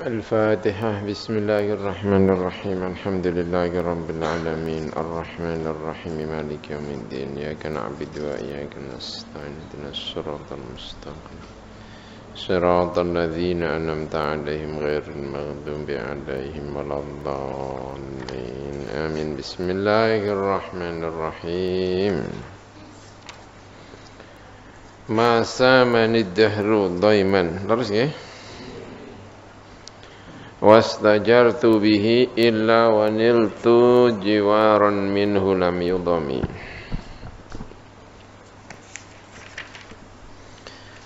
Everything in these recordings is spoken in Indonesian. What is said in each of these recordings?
الفاتحة بسم الله الرحمن الرحيم الحمد لله رب العالمين الرحمن الرحيم مالك يوم الدين إياك نعبد وإياك نستعين اهدنا الصراط المستقيم صراط الذين أنعمت عليهم غير المغضوب عليهم ولا الضالين آمين بسم الله الرحمن الرحيم ما سامني الدهر ضيما terus ya wastajartu bihi illa waniltu jiwaran minhu lam yudami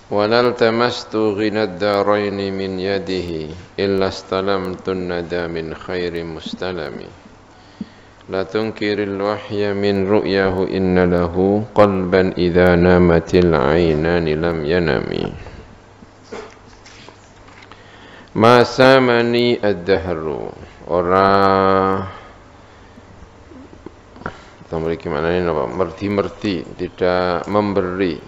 walal tamastu ghinad daraini min yadihi illa stalamtu nada min khairi mustalami la tunkiril wahya min ru'yahu inna lahu qalban idha namatil aynani lam yanami Masamani ad-dahru ora memiliki mana ini apa? Merti-merti, tidak memberi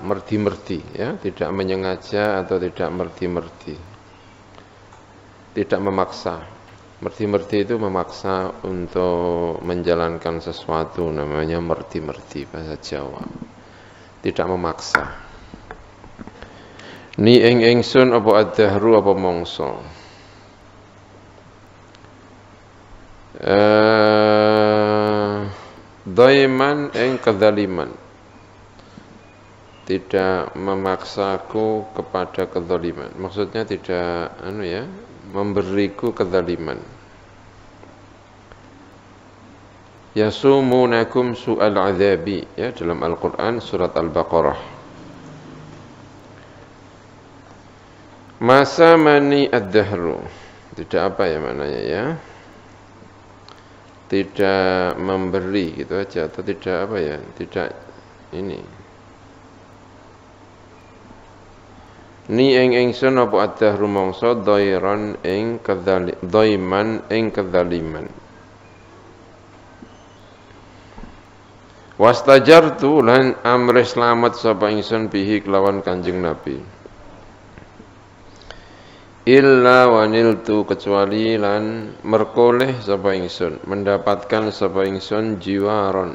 merti-merti ya, tidak menyengaja atau tidak merti-merti, tidak memaksa. Merti-merti itu memaksa untuk menjalankan sesuatu, namanya merti-merti bahasa Jawa. Tidak memaksa. Ni ingsun apa ad-dahru apa mongso. Daiman ing kedzaliman. Tidak memaksaku kepada kedzaliman. Maksudnya tidak memberiku kedzaliman. Yasumunakum su'al adzabi ya dalam Al-Qur'an surat Al-Baqarah. Masamani ad-dahru. Tidak apa ya maknanya ya? Tidak memberi gitu aja atau tidak apa ya? Tidak ini. Ni ingsun apa ad-dahru mangsa dhairan ing dhaiman ing kedzaliman. Wastajartu lan amre selamat sapa ingsun bihi kelawan Kanjeng Nabi. Illa waniltu kecuali lan merkoleh sapa ingsun, mendapatkan sapa ingsun jiwaron.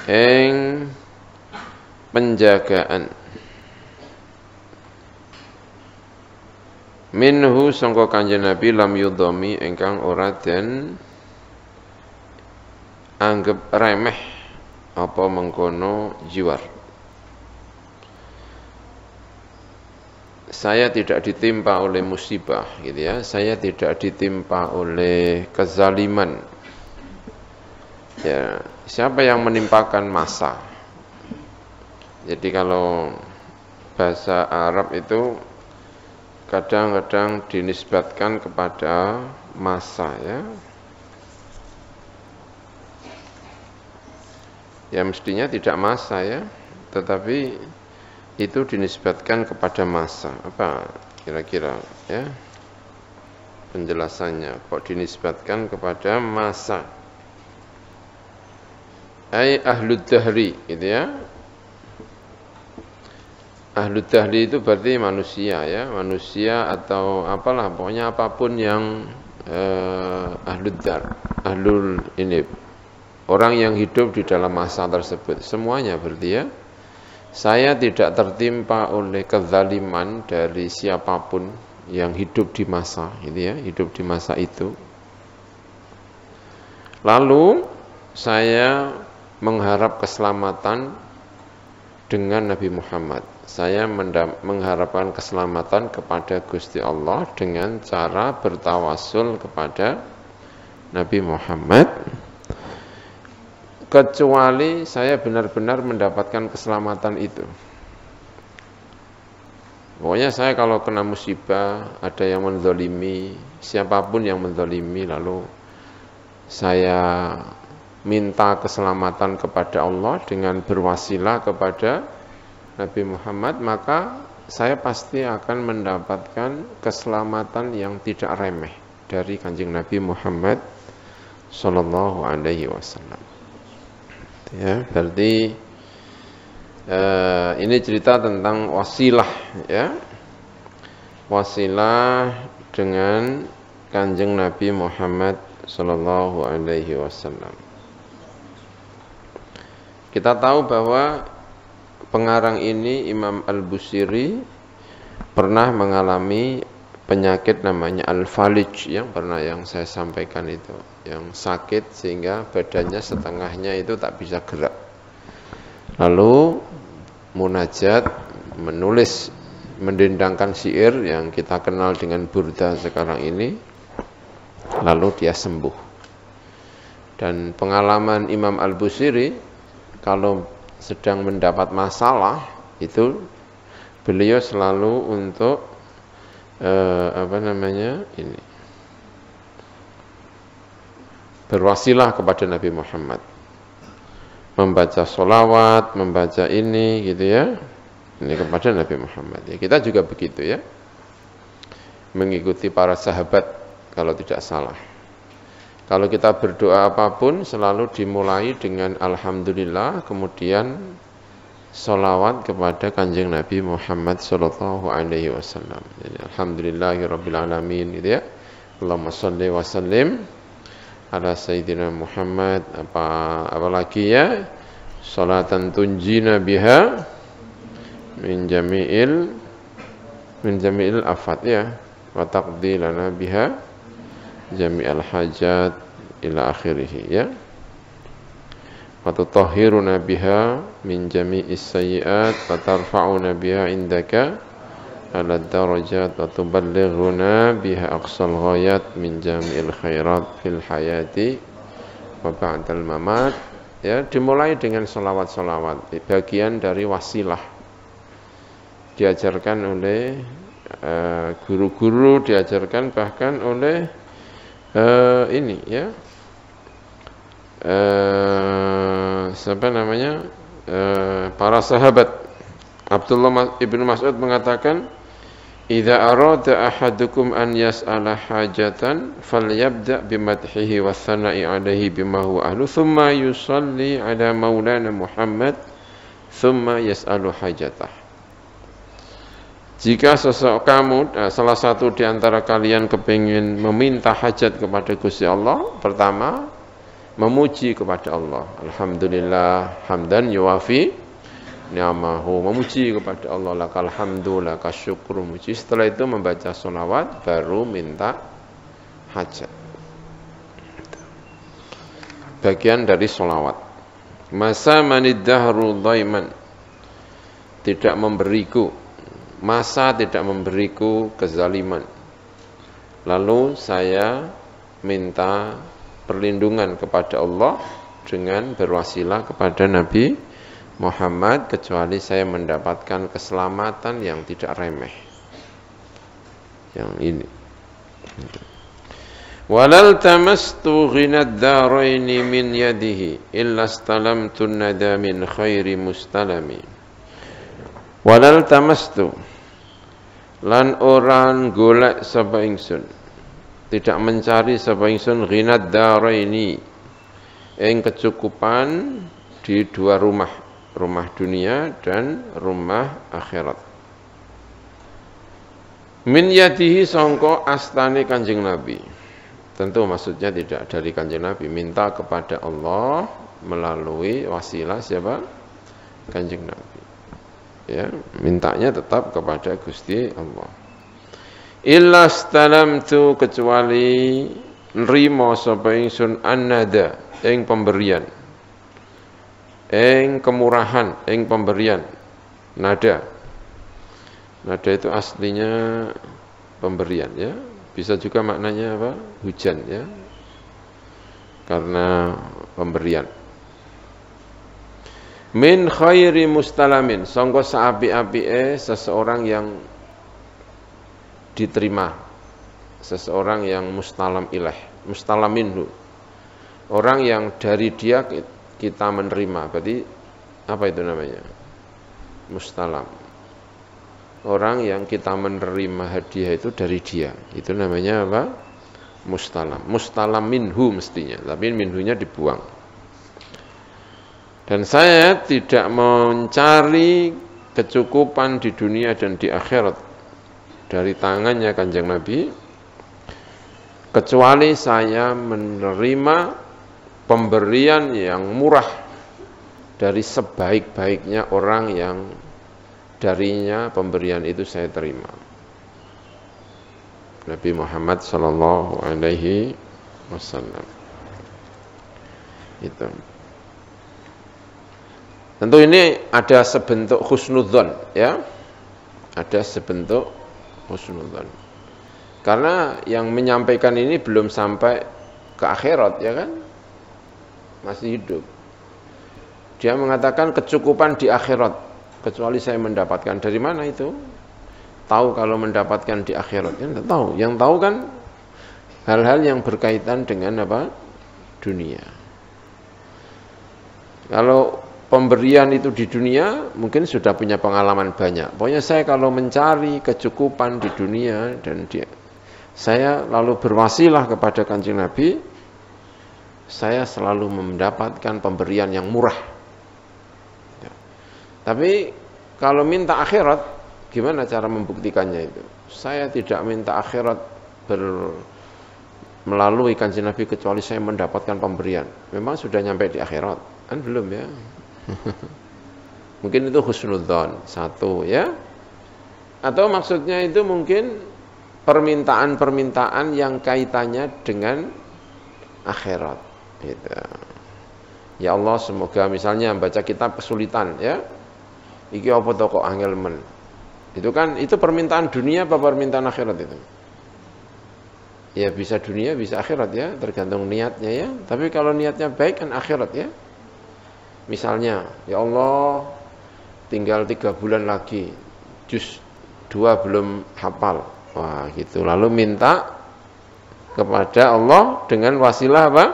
Ing penjagaan. Minhu sangka Kanjeng Nabi lam yudhami ingkang ora den anggap remeh apa mengkono jiwar. Saya tidak ditimpa oleh musibah gitu ya. Saya tidak ditimpa oleh kezaliman. Ya, siapa yang menimpakan masa? Jadi kalau bahasa Arab itu kadang-kadang dinisbatkan kepada masa ya. Ya mestinya tidak masa ya, tetapi itu dinisbatkan kepada masa. Apa kira-kira ya penjelasannya? Kok dinisbatkan kepada masa? Ai ahlud dahri gitu ya. Ahlud dahri itu berarti manusia ya, manusia atau apalah pokoknya apapun yang ahlud dar, ahlul ini. Orang yang hidup di dalam masa tersebut semuanya berarti ya. Saya tidak tertimpa oleh kezaliman dari siapapun yang hidup di masa gitu ya, hidup di masa itu. Lalu saya mengharap keselamatan dengan Nabi Muhammad. Saya mengharapkan keselamatan kepada Gusti Allah dengan cara bertawasul kepada Nabi Muhammad. Kecuali saya benar-benar mendapatkan keselamatan itu. Pokoknya saya kalau kena musibah, ada yang menzalimi, siapapun yang menzalimi, lalu saya minta keselamatan kepada Allah dengan berwasilah kepada Nabi Muhammad, maka saya pasti akan mendapatkan keselamatan yang tidak remeh dari Kanjeng Nabi Muhammad sallallahu alaihi wasallam. Ya, berarti Ini cerita tentang wasilah, ya. Wasilah dengan Kanjeng Nabi Muhammad sallallahu alaihi wasallam. Kita tahu bahwa pengarang ini Imam Al-Busiri pernah mengalami penyakit namanya al-falij, yang pernah yang saya sampaikan itu, yang sakit sehingga badannya setengahnya itu tak bisa gerak. Lalu munajat, menulis, mendendangkan syair yang kita kenal dengan burda sekarang ini, lalu dia sembuh. Dan pengalaman Imam Al-Busiri, kalau sedang mendapat masalah itu beliau selalu untuk berwasilah kepada Nabi Muhammad, membaca sholawat, membaca ini gitu ya, ini kepada Nabi Muhammad. Ya, kita juga begitu ya, mengikuti para sahabat kalau tidak salah. Kalau kita berdoa apapun selalu dimulai dengan alhamdulillah, kemudian sholawat kepada Kanjeng Nabi Muhammad sallallahu alaihi wasallam. Jadi alhamdulillahirabbil alamin gitu ya. Allahumma shalli wa sallim ala sayyidina Muhammad, apalagi ya, salatan tunjina biha min jami'il afat ya, wa taqdi lana biha jami'al hajat ila akhirih ya, wa tutahhiruna biha min jami'is sayyi'at wa tarfa'una biha indaka ala darajat wa tuballighuna biha aqsal ghayat min jami'il khairat fil hayati wa ba'dal mamat ya. Dimulai dengan salawat-salawat, bagian dari wasilah, diajarkan oleh guru-guru, diajarkan bahkan oleh ini ya, siapa namanya, para sahabat. Abdullah ibn Mas'ud mengatakan, idza arada ahadukum an yas'ala hajatan falyabda bimadhihi wa tsana'i alaihi bima huwa ahlu thumma yusalli ala maulana Muhammad thumma yas'alu hajatah. Jika salah satu di antara kalian kepingin meminta hajat kepada Gusti Allah, pertama memuji kepada Allah. Alhamdulillah hamdan yuwafi ni'amahu, memuji kepada Allah, lakal hamdu lakal syukru, memuji. Setelah itu membaca sholawat, baru minta hajat. Bagian dari sholawat. Masa manid dahru dhaiman, tidak memberiku, masa tidak memberiku kezaliman, lalu saya minta perlindungan kepada Allah dengan berwasilah kepada Nabi Muhammad, kecuali saya mendapatkan keselamatan yang tidak remeh. Yang ini, walal tamastu ghinad daraini min yadihi illa stalamtu nada min khairi mustalami. Walal tamastu, lan orang golek sapa ingsun, tidak mencari sapa ingsun ghinad daraini, ing kecukupan di dua rumah, rumah dunia dan rumah akhirat. Min yadihi, sangka astane Kanjeng Nabi. Tentu maksudnya tidak dari Kanjeng Nabi, minta kepada Allah melalui wasilah siapa? Kanjeng Nabi. Ya, mintanya tetap kepada Gusti Allah. Illa stalamtu, kecuali nrimo sapa ingsun annada, ing pemberian, ing kemurahan, ing pemberian. Nada itu aslinya pemberian ya, bisa juga maknanya apa? Hujan ya, karena pemberian. Min khairi mustalamin, sangka saapi-apike seseorang yang diterima, seseorang yang mustalam ilaih, mustalam minhu, orang yang dari dia kita menerima. Berarti apa itu namanya? Mustalam. Orang yang kita menerima hadiah itu dari dia, itu namanya apa? Mustalam. Mustalam minhu mestinya, tapi minhunya dibuang. Dan saya tidak mencari kecukupan di dunia dan di akhirat dari tangannya Kanjeng Nabi, kecuali saya menerima pemberian yang murah dari sebaik-baiknya orang yang darinya pemberian itu saya terima. Nabi Muhammad sallallahu alaihi wasallam. Itu. Tentu ini ada sebentuk husnudzon, ya. Ada sebentuk husnudzon. Karena yang menyampaikan ini belum sampai ke akhirat, ya kan? Masih hidup. Dia mengatakan kecukupan di akhirat, kecuali saya mendapatkan. Dari mana itu? Tahu kalau mendapatkan di akhirat, kan? Tidak tahu. Yang tahu kan hal-hal yang berkaitan dengan apa? Dunia. Kalau pemberian itu di dunia, mungkin sudah punya pengalaman banyak. Pokoknya saya kalau mencari kecukupan di dunia dan saya lalu berwasilah kepada Kanjeng Nabi, saya selalu mendapatkan pemberian yang murah. Ya. Tapi kalau minta akhirat, gimana cara membuktikannya itu? Saya tidak minta akhirat melalui Kanjeng Nabi kecuali saya mendapatkan pemberian. Memang sudah nyampe di akhirat? Kan belum, ya. Mungkin itu husnudzon, satu, ya. Atau maksudnya itu mungkin permintaan-permintaan yang kaitannya dengan akhirat, gitu. Ya Allah, semoga misalnya baca kitab kesulitan, ya. Iki apa to kok angel men. Itu kan itu permintaan dunia apa permintaan akhirat itu? Ya bisa dunia, bisa akhirat, ya, tergantung niatnya, ya. Tapi kalau niatnya baik kan akhirat, ya. Misalnya, ya Allah, tinggal 3 bulan lagi, juz 2 belum hafal. Wah, gitu. Lalu minta kepada Allah dengan wasilah apa?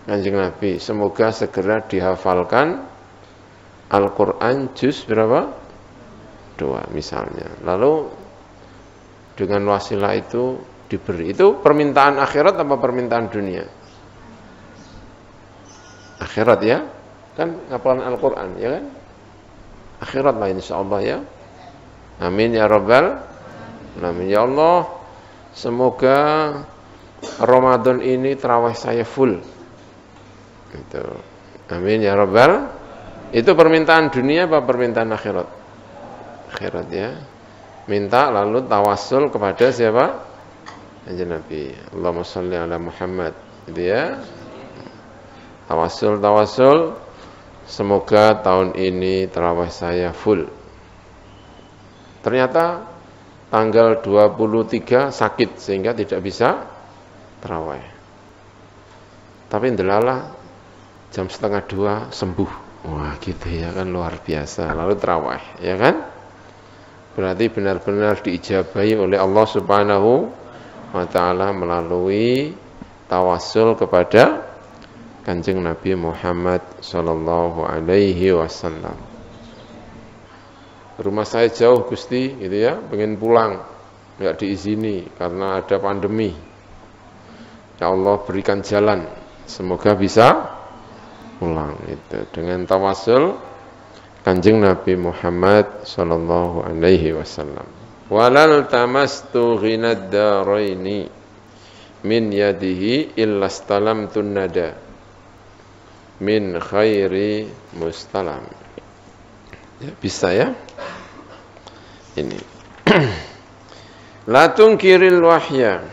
Kanjeng Nabi, semoga segera dihafalkan Al-Quran juz berapa? 2 misalnya. Lalu dengan wasilah itu diberi. Itu permintaan akhirat apa permintaan dunia? Akhirat, ya. Kan hafalan Al-Quran, ya kan? Akhirat lah insyaallah, ya. Amin ya rabbal alamin. Ya Allah, semoga Ramadan ini tarawih saya full. Itu. Amin ya rabbal. Itu permintaan dunia apa permintaan akhirat? Akhirat, ya. Minta lalu tawassul kepada siapa? Kanjeng Nabi. Allahumma shalli ala Muhammad. Itu, ya. Tawassul. Semoga tahun ini tarawih saya full. Ternyata tanggal 23 sakit sehingga tidak bisa tarawih. Tapi ndelalah jam 1:30 sembuh. Wah, gitu, ya kan, luar biasa. Lalu tarawih, ya kan? Berarti benar-benar diijabahi oleh Allah Subhanahu wa taala melalui tawassul kepada Kanjeng Nabi Muhammad sallallahu alaihi wasallam. Rumah saya jauh Gusti, gitu, ya, pengen pulang, enggak diizini karena ada pandemi. Ya Allah, berikan jalan, semoga bisa pulang. Itu dengan tawassul Kanjeng Nabi Muhammad sallallahu alaihi wasallam. Walal tamastu ghinad daraini min yadihi illa stalamtun nada min khairi mustalam. Ya, bisa, ya. Ini. La tunkiril wahya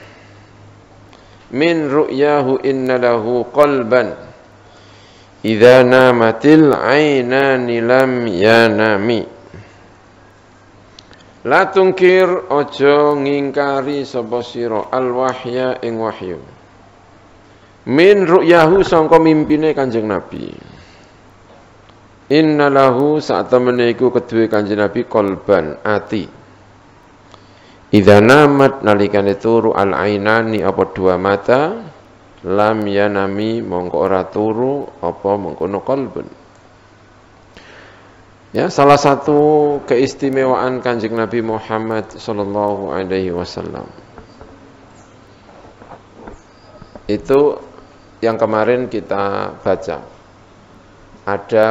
min ru'yahu inna lahu qalban idza namatil ainani lam yanami. La tungkir, ojo ngingkari sapa sira al wahya ing wahyu min ru'yahu sangka mimpine Kanjeng Nabi. Innalahu sak temene iku kedue Kanjeng Nabi qalban, ati. Idza namat nalikane turu al ainani apa dua mata, lam yanami mongko ora turu apa mengkono qalbun. Ya, salah satu keistimewaan Kanjeng Nabi Muhammad sallallahu alaihi wasallam itu yang kemarin kita baca ada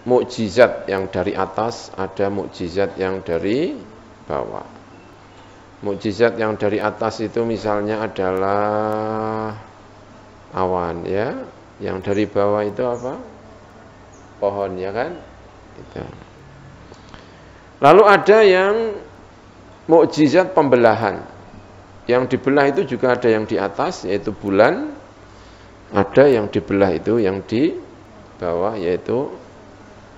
mukjizat yang dari atas, ada mukjizat yang dari bawah. Mukjizat yang dari atas itu misalnya adalah awan, ya. Yang dari bawah itu apa? Pohon, ya kan? Itu. Lalu ada yang mukjizat pembelahan. Yang dibelah itu juga ada yang di atas, yaitu bulan. Ada yang dibelah itu yang di bawah, yaitu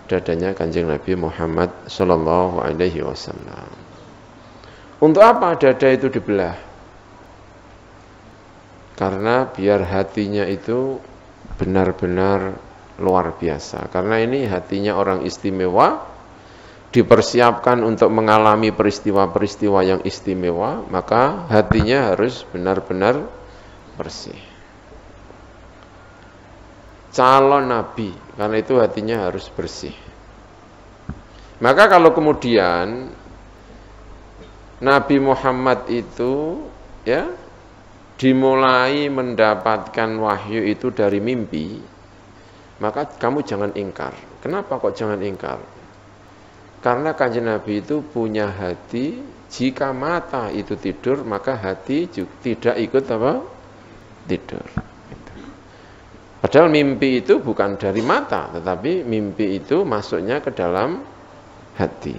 dadanya Kanjeng Nabi Muhammad sallallahu alaihi wasallam. Untuk apa dada itu dibelah? Karena biar hatinya itu benar-benar luar biasa. Karena ini hatinya orang istimewa, dipersiapkan untuk mengalami peristiwa-peristiwa yang istimewa, maka hatinya harus benar-benar bersih. Calon Nabi, karena itu hatinya harus bersih. Maka kalau kemudian Nabi Muhammad itu ya dimulai mendapatkan wahyu itu dari mimpi, maka kamu jangan ingkar. Kenapa kok jangan ingkar? Karena Kanjeng Nabi itu punya hati, jika mata itu tidur, maka hati juga tidak ikut apa? Tidur. Padahal mimpi itu bukan dari mata, tetapi mimpi itu masuknya ke dalam hati.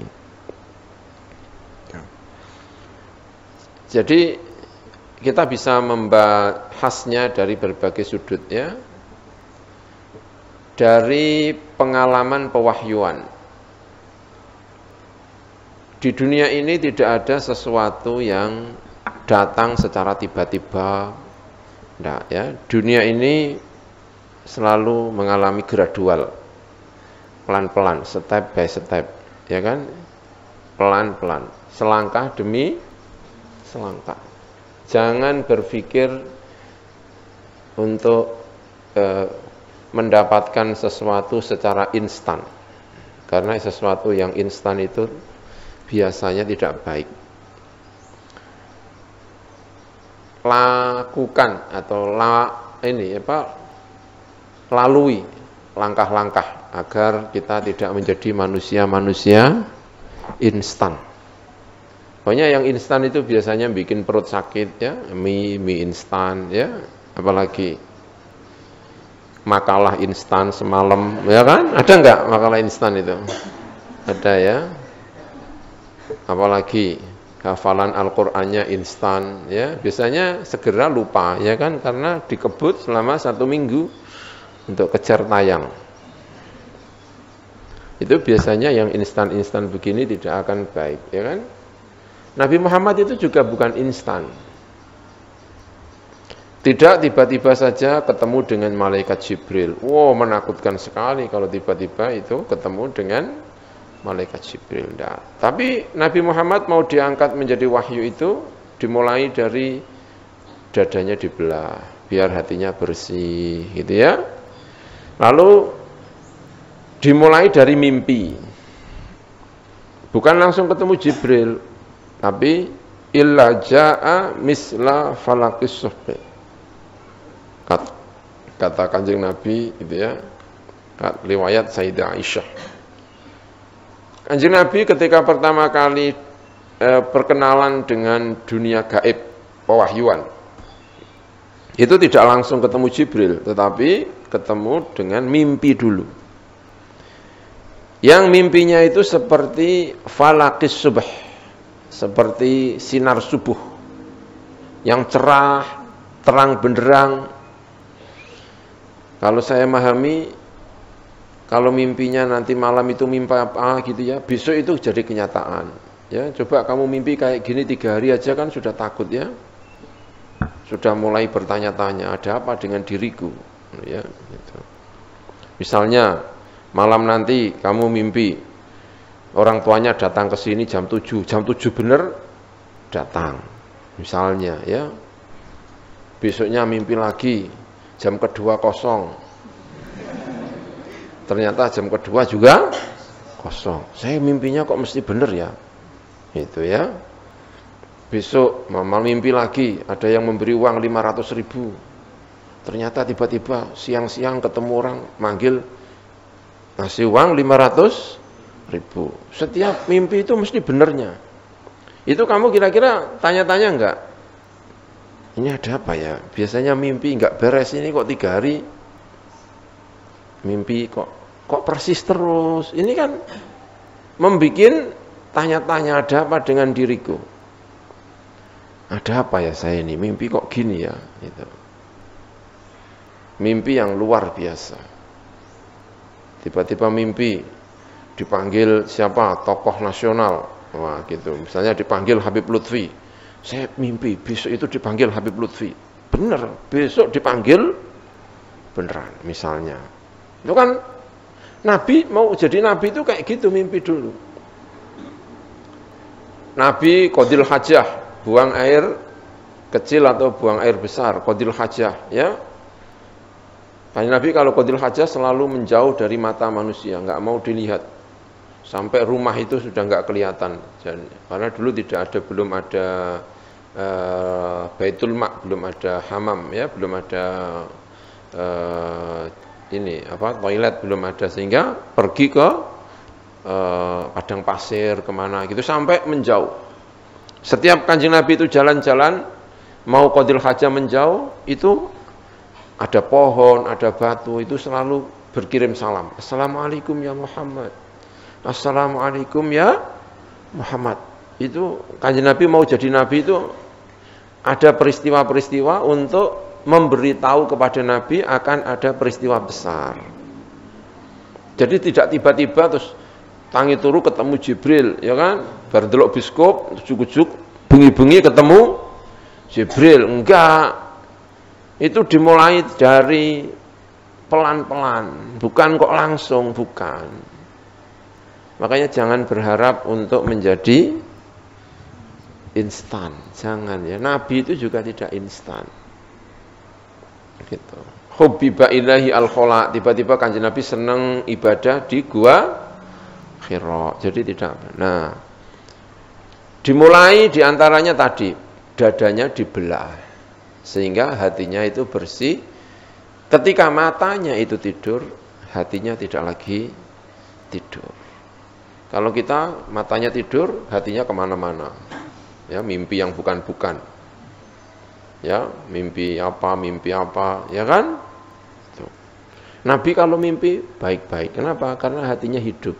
Jadi kita bisa membahasnya dari berbagai sudut, ya. Dari pengalaman pewahyuan. Di dunia ini tidak ada sesuatu yang datang secara tiba-tiba. Nah, ya, dunia ini selalu mengalami gradual, pelan-pelan, step by step, ya kan? Pelan-pelan, selangkah demi selangkah. Jangan berpikir untuk mendapatkan sesuatu secara instan, karena sesuatu yang instan itu biasanya tidak baik. Lakukan atau lalui langkah-langkah agar kita tidak menjadi manusia-manusia instan. Pokoknya yang instan itu biasanya bikin perut sakit, ya, mie instan, ya, apalagi makalah instan semalam, ya kan? Ada enggak makalah instan itu? Ada, ya. Apalagi hafalan Al-Qur'annya instan, ya. Biasanya segera lupa, ya kan? Karena dikebut selama 1 minggu untuk kejar tayang. Itu biasanya yang instan-instan begini tidak akan baik, ya kan? Nabi Muhammad itu juga bukan instan. Tidak tiba-tiba saja ketemu dengan malaikat Jibril. Wow, menakutkan sekali kalau tiba-tiba itu ketemu dengan malaikat Jibril. Nah, tapi Nabi Muhammad mau diangkat menjadi wahyu itu dimulai dari dadanya dibelah, biar hatinya bersih, gitu ya. Lalu dimulai dari mimpi. Bukan langsung ketemu Jibril, tapi illa jaa misla falaqis subh. Kata Kanjeng Nabi itu, ya. Riwayat Sayyidah Aisyah. Kanjeng Nabi ketika pertama kali perkenalan dengan dunia gaib, pewahyuan, itu tidak langsung ketemu Jibril, tetapi ketemu dengan mimpi dulu. Yang mimpinya itu seperti falaqis subh, seperti sinar subuh yang cerah, terang benderang. Kalau saya memahami, kalau mimpinya nanti malam itu mimpi apa gitu, ya, besok itu jadi kenyataan. Ya, coba kamu mimpi kayak gini 3 hari aja kan sudah takut, ya. Sudah mulai bertanya-tanya, ada apa dengan diriku, ya, gitu. Misalnya malam nanti kamu mimpi orang tuanya datang ke sini jam 7 bener datang, misalnya, ya. Besoknya mimpi lagi jam kedua kosong, ternyata jam kedua juga kosong. Saya mimpinya kok mesti bener, ya, itu, ya. Besok mama mimpi lagi ada yang memberi uang 500.000. Ternyata tiba-tiba siang-siang ketemu orang manggil ngasih uang 500.000. Setiap mimpi itu mesti benernya. Itu kamu kira-kira tanya-tanya enggak? Ini ada apa ya? Biasanya mimpi enggak beres, ini kok 3 hari mimpi kok persis terus. Ini kan membikin tanya-tanya, ada apa dengan diriku? Ada apa ya saya ini? Mimpi kok gini ya? Gitu. Mimpi yang luar biasa. Tiba-tiba mimpi dipanggil siapa? Tokoh nasional. Wah, gitu. Misalnya dipanggil Habib Lutfi. Saya mimpi besok itu dipanggil Habib Lutfi. Bener, besok dipanggil beneran misalnya. Itu kan Nabi mau jadi nabi itu kayak gitu mimpi dulu. Nabi qadil hajah, buang air kecil atau buang air besar, qadil hajah, ya. Kanjeng Nabi kalau qadil hajah selalu menjauh dari mata manusia, enggak mau dilihat. Sampai rumah itu sudah enggak kelihatan. Karena dulu belum ada Baitul Ma', belum ada hamam, ya, belum ada toilet belum ada, sehingga pergi ke padang pasir kemana gitu sampai menjauh. Setiap Kanjeng Nabi itu jalan-jalan mau qadil hajah menjauh, itu ada pohon, ada batu, itu selalu berkirim salam. Assalamualaikum ya Muhammad. Assalamualaikum ya Muhammad. Itu Kanjeng Nabi mau jadi nabi itu ada peristiwa-peristiwa untuk memberitahu kepada Nabi akan ada peristiwa besar. Jadi tidak tiba-tiba terus tangi turu ketemu Jibril, ya kan? Bar ndelok biskop, ujuk-ujuk bengi-bengi ketemu Jibril. Enggak. Itu dimulai dari pelan-pelan, bukan kok langsung, bukan. Makanya jangan berharap untuk menjadi instan, jangan ya. Nabi itu juga tidak instan. Gitu. Hubbiba ilahi al-khola, tiba-tiba Kanjeng Nabi senang ibadah di gua Hira. Jadi tidak. Nah, dimulai diantaranya tadi dadanya dibelah sehingga hatinya itu bersih. Ketika matanya itu tidur, hatinya tidak lagi tidur. Kalau kita matanya tidur, hatinya kemana-mana, ya, mimpi yang bukan-bukan, ya, mimpi apa, ya kan? Tuh. Nabi kalau mimpi baik-baik, kenapa? Karena hatinya hidup.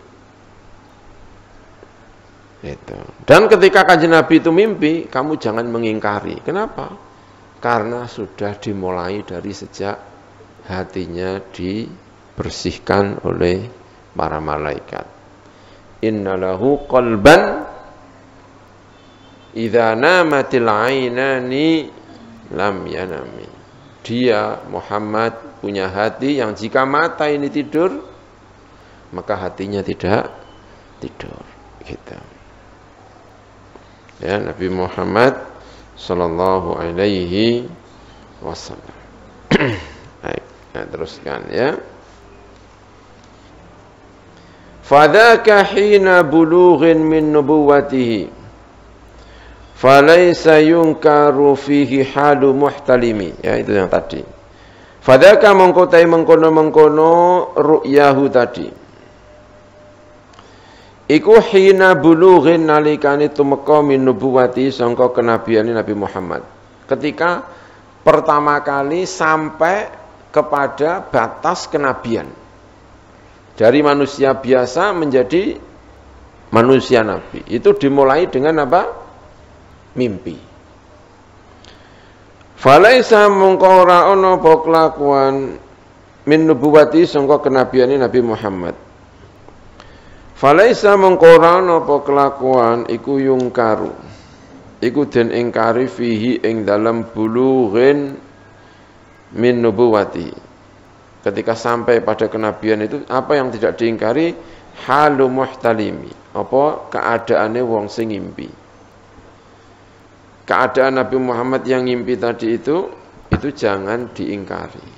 Itu. Dan ketika Kanjeng Nabi itu mimpi, kamu jangan mengingkari. Kenapa? Karena sudah dimulai dari sejak hatinya dibersihkan oleh para malaikat. Innalahu qalban idza namatil ainani lam yanami. Dia Muhammad punya hati yang jika mata ini tidur, maka hatinya tidak tidur. Gitu. Ya, Nabi Muhammad sallallahu alaihi wasallam. Baik, nah, teruskan ya. Fadzaka hina bulughin min nubuwwatihi falaysa yunkaru fihi halu muhtalimi. Ya, itu yang tadi. Fadzaka mengkotai mengkono-mengkono ru'yahu tadi. Iku hina bulughin nalikane tumeka min nubuwati sangka kenabiane Nabi Muhammad. Ketika pertama kali sampai kepada batas kenabian. Dari manusia biasa menjadi manusia nabi. Itu dimulai dengan apa? Mimpi. Falaisa mongko ora ana apa kelakuan min nubuwati sangka kenabiane Nabi Muhammad. Falaisa mengkoran apa kelakuan iku yungkaru. Iku den ingkari fihi ing dalam bulughin min nubuwati. Ketika sampai pada kenabian itu apa yang tidak diingkari? Halu muhtalimi. Apa keadaane wong sing ngimpi. Keadaan Nabi Muhammad yang ngimpi tadi itu jangan diingkari.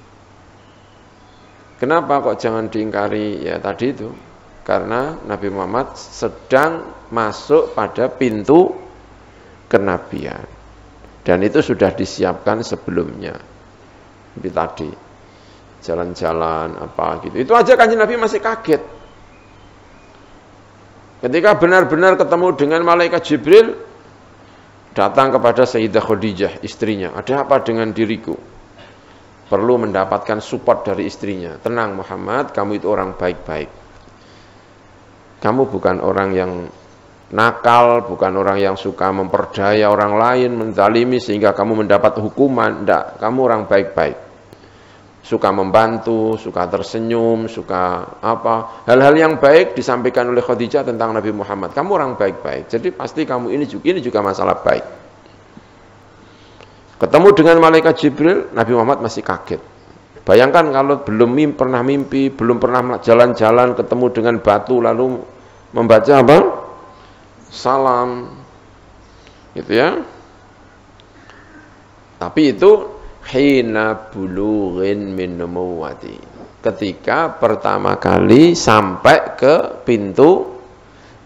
Kenapa kok jangan diingkari? Ya tadi itu. Karena Nabi Muhammad sedang masuk pada pintu kenabian. Dan itu sudah disiapkan sebelumnya. Seperti tadi, jalan-jalan apa gitu. Itu aja Kanjeng Nabi masih kaget. Ketika benar-benar ketemu dengan malaikat Jibril, datang kepada Sayyidah Khadijah, istrinya. Ada apa dengan diriku? Perlu mendapatkan support dari istrinya. Tenang Muhammad, kamu itu orang baik-baik. Kamu bukan orang yang nakal, bukan orang yang suka memperdaya orang lain, menzalimi sehingga kamu mendapat hukuman. Tidak, kamu orang baik-baik. Suka membantu, suka tersenyum, suka apa. Hal-hal yang baik disampaikan oleh Khadijah tentang Nabi Muhammad. Kamu orang baik-baik. Jadi pasti kamu ini juga masalah baik. Ketemu dengan malaikat Jibril, Nabi Muhammad masih kaget. Bayangkan kalau belum pernah mimpi, belum pernah jalan-jalan, ketemu dengan batu, lalu membaca apa? Salam. Gitu ya. Tapi itu hina bulughin min numuwati, ketika pertama kali sampai ke pintu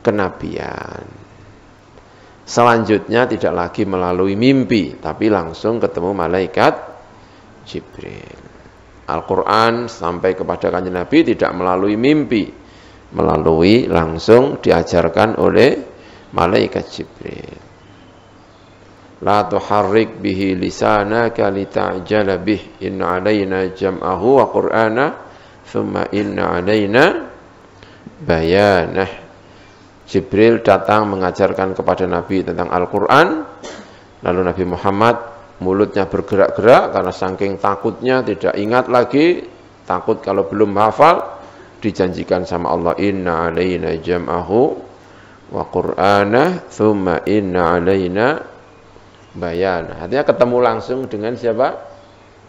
kenabian. Selanjutnya tidak lagi melalui mimpi, tapi langsung ketemu malaikat Jibril. Al-Quran sampai kepada Kanjeng Nabi tidak melalui mimpi, melalui langsung diajarkan oleh malaikat Jibril. La tuharrik bihi lisanaka lita'jala bih, inna alaina jam'ahu wa qur'ana thumma inna alaina bayanah. Jibril datang mengajarkan kepada Nabi tentang Al-Quran, lalu Nabi Muhammad mulutnya bergerak-gerak karena saking takutnya, tidak ingat lagi, takut kalau belum hafal. Dijanjikan sama Allah, inna alaina jam'ahu wa qur'ana thumma inna alaina bayan. Artinya ketemu langsung dengan siapa?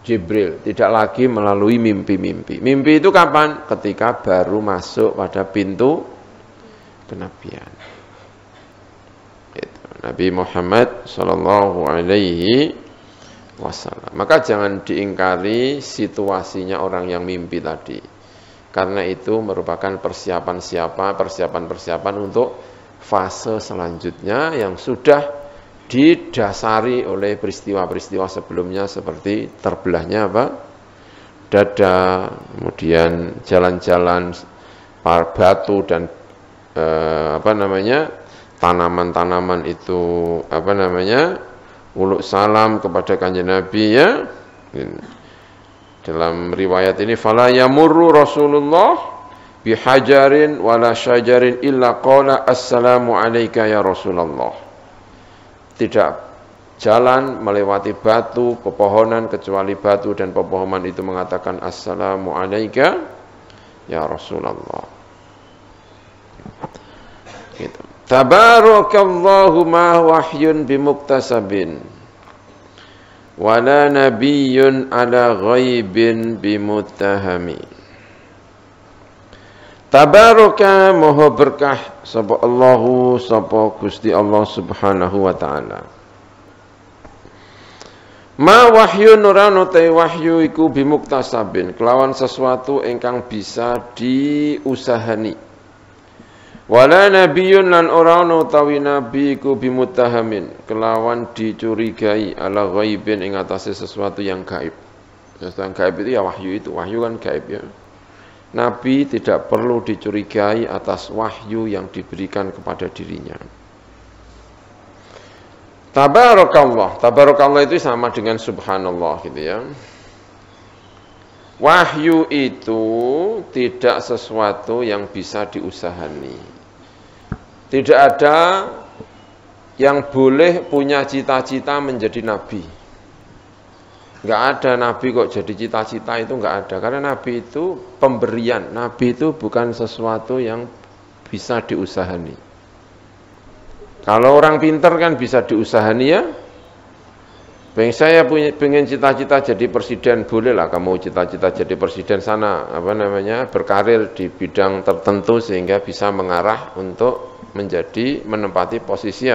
Jibril. Tidak lagi melalui mimpi-mimpi. Mimpi itu kapan? Ketika baru masuk pada pintu kenabian. Itu. Nabi Muhammad Sallallahu Alaihi Wasallam. Maka jangan diingkari situasinya orang yang mimpi tadi. Karena itu merupakan persiapan-persiapan untuk fase selanjutnya yang sudah didasari oleh peristiwa-peristiwa sebelumnya seperti terbelahnya apa? Dada, kemudian jalan-jalan batu dan tanaman-tanaman itu uluk salam kepada Kanjeng Nabi ya. Dalam riwayat ini fala yamurru Rasulullah bihajarin wala syajarin illa qala assalamu alayka ya Rasulullah. Tidak jalan melewati batu, pepohonan, kecuali batu dan pepohonan itu mengatakan assalamu alayka ya Rasulullah. Gitu. Tabarakallahu ma wahyun bimuktasabin wala nabiyyun ala ghaibin bimuttahami. Tabaraka moho berkah sapa Allahu sapa Gusti Allah Subhanahu wa taala. Ma wahyun ora te wahyu iku bimuktasabin, kelawan sesuatu ingkang bisa diusahani. Wala nabiyyun lan ora ana utawi nabi iku bimuttahamin, kelawan dicurigai ala ghaibin ing atase sesuatu yang gaib. Sesuatu yang gaib itu ya wahyu itu, wahyu kan gaib ya. Nabi tidak perlu dicurigai atas wahyu yang diberikan kepada dirinya. Tabarakallah, tabarakallah itu sama dengan subhanallah gitu ya. Wahyu itu tidak sesuatu yang bisa diusahani. Tidak ada yang boleh punya cita-cita menjadi nabi. Enggak ada nabi kok jadi cita-cita, itu enggak ada. Karena nabi itu pemberian. Nabi itu bukan sesuatu yang bisa diusahani. Kalau orang pintar kan bisa diusahani ya. Saya pengen cita-cita jadi presiden, bolehlah kamu cita-cita jadi presiden sana, berkarir di bidang tertentu sehingga bisa mengarah untuk menempati posisi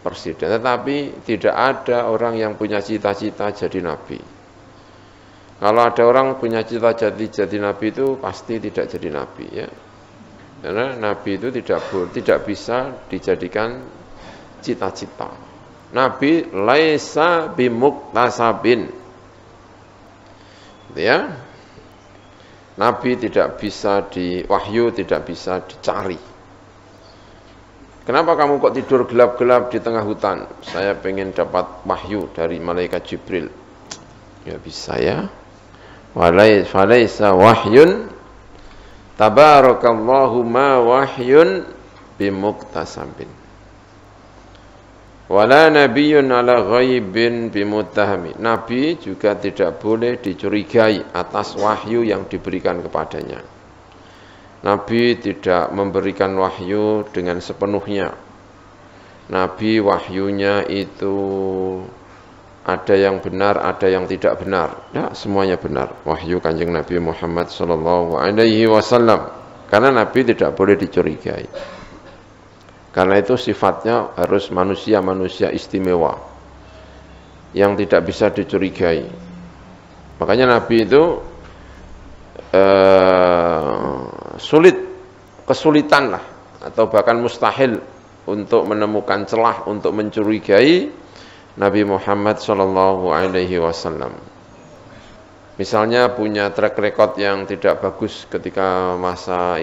presiden. Tetapi tidak ada orang yang punya cita-cita jadi nabi. Kalau ada orang punya cita-cita jadi nabi itu pasti tidak jadi nabi ya. Karena nabi itu tidak bisa dijadikan cita-cita. Nabi laisa bimuktasabin. Ya. Nabi tidak bisa wahyu tidak bisa dicari. Kenapa kamu kok tidur gelap-gelap di tengah hutan? Saya pengen dapat wahyu dari malaikat Jibril. Ya bisa ya. Walaisa wahyun tabarakallahu ma wahyun bimuktasabin. Wala nabiyyun ala ghaibin bimuttahami. Nabi juga tidak boleh dicurigai atas wahyu yang diberikan kepadanya. Nabi tidak memberikan wahyu dengan sepenuhnya. Nabi wahyunya itu ada yang benar, ada yang tidak benar. Ya, semuanya benar. Wahyu Kanjeng Nabi Muhammad sallallahu alaihi wasallam. Karena Nabi tidak boleh dicurigai. Karena itu sifatnya harus manusia-manusia istimewa yang tidak bisa dicurigai. Makanya Nabi itu kesulitan lah, atau bahkan mustahil untuk menemukan celah untuk mencurigai Nabi Muhammad sallallahu alaihi wasallam. Misalnya punya track record yang tidak bagus ketika masa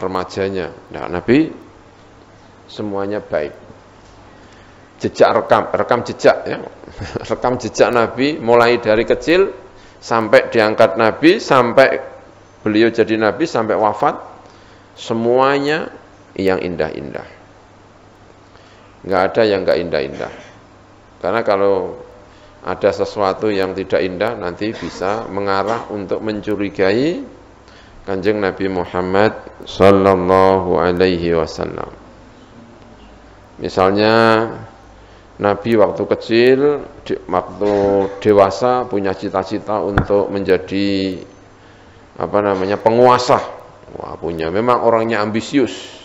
remajanya. Nah, Nabi semuanya baik. Rekam jejak ya. Rekam jejak Nabi mulai dari kecil sampai diangkat Nabi, sampai beliau jadi Nabi, sampai wafat, semuanya yang indah-indah. Enggak ada yang enggak indah-indah. Karena kalau ada sesuatu yang tidak indah nanti bisa mengarah untuk mencurigai Kanjeng Nabi Muhammad sallallahu alaihi wasallam. Misalnya Nabi waktu kecil, waktu dewasa punya cita-cita untuk menjadi penguasa. Wah, memang orangnya ambisius.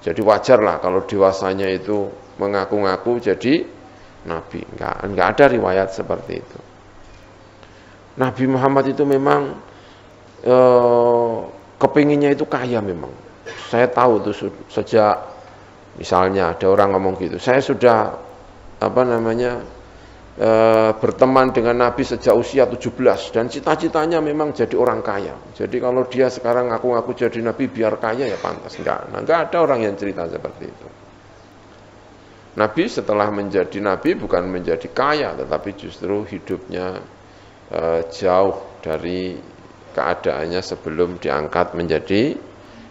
Jadi wajarlah kalau dewasanya itu mengaku-ngaku jadi Nabi. Enggak ada riwayat seperti itu. Nabi Muhammad itu memang kepinginnya itu kaya memang. Saya tahu tuh sejak misalnya ada orang ngomong gitu, saya sudah berteman dengan Nabi sejak usia 17 dan cita-citanya memang jadi orang kaya. Jadi kalau dia sekarang ngaku-ngaku jadi Nabi biar kaya ya pantas. Enggak ada orang yang cerita seperti itu. Nabi setelah menjadi Nabi bukan menjadi kaya, tetapi justru hidupnya jauh dari keadaannya sebelum diangkat menjadi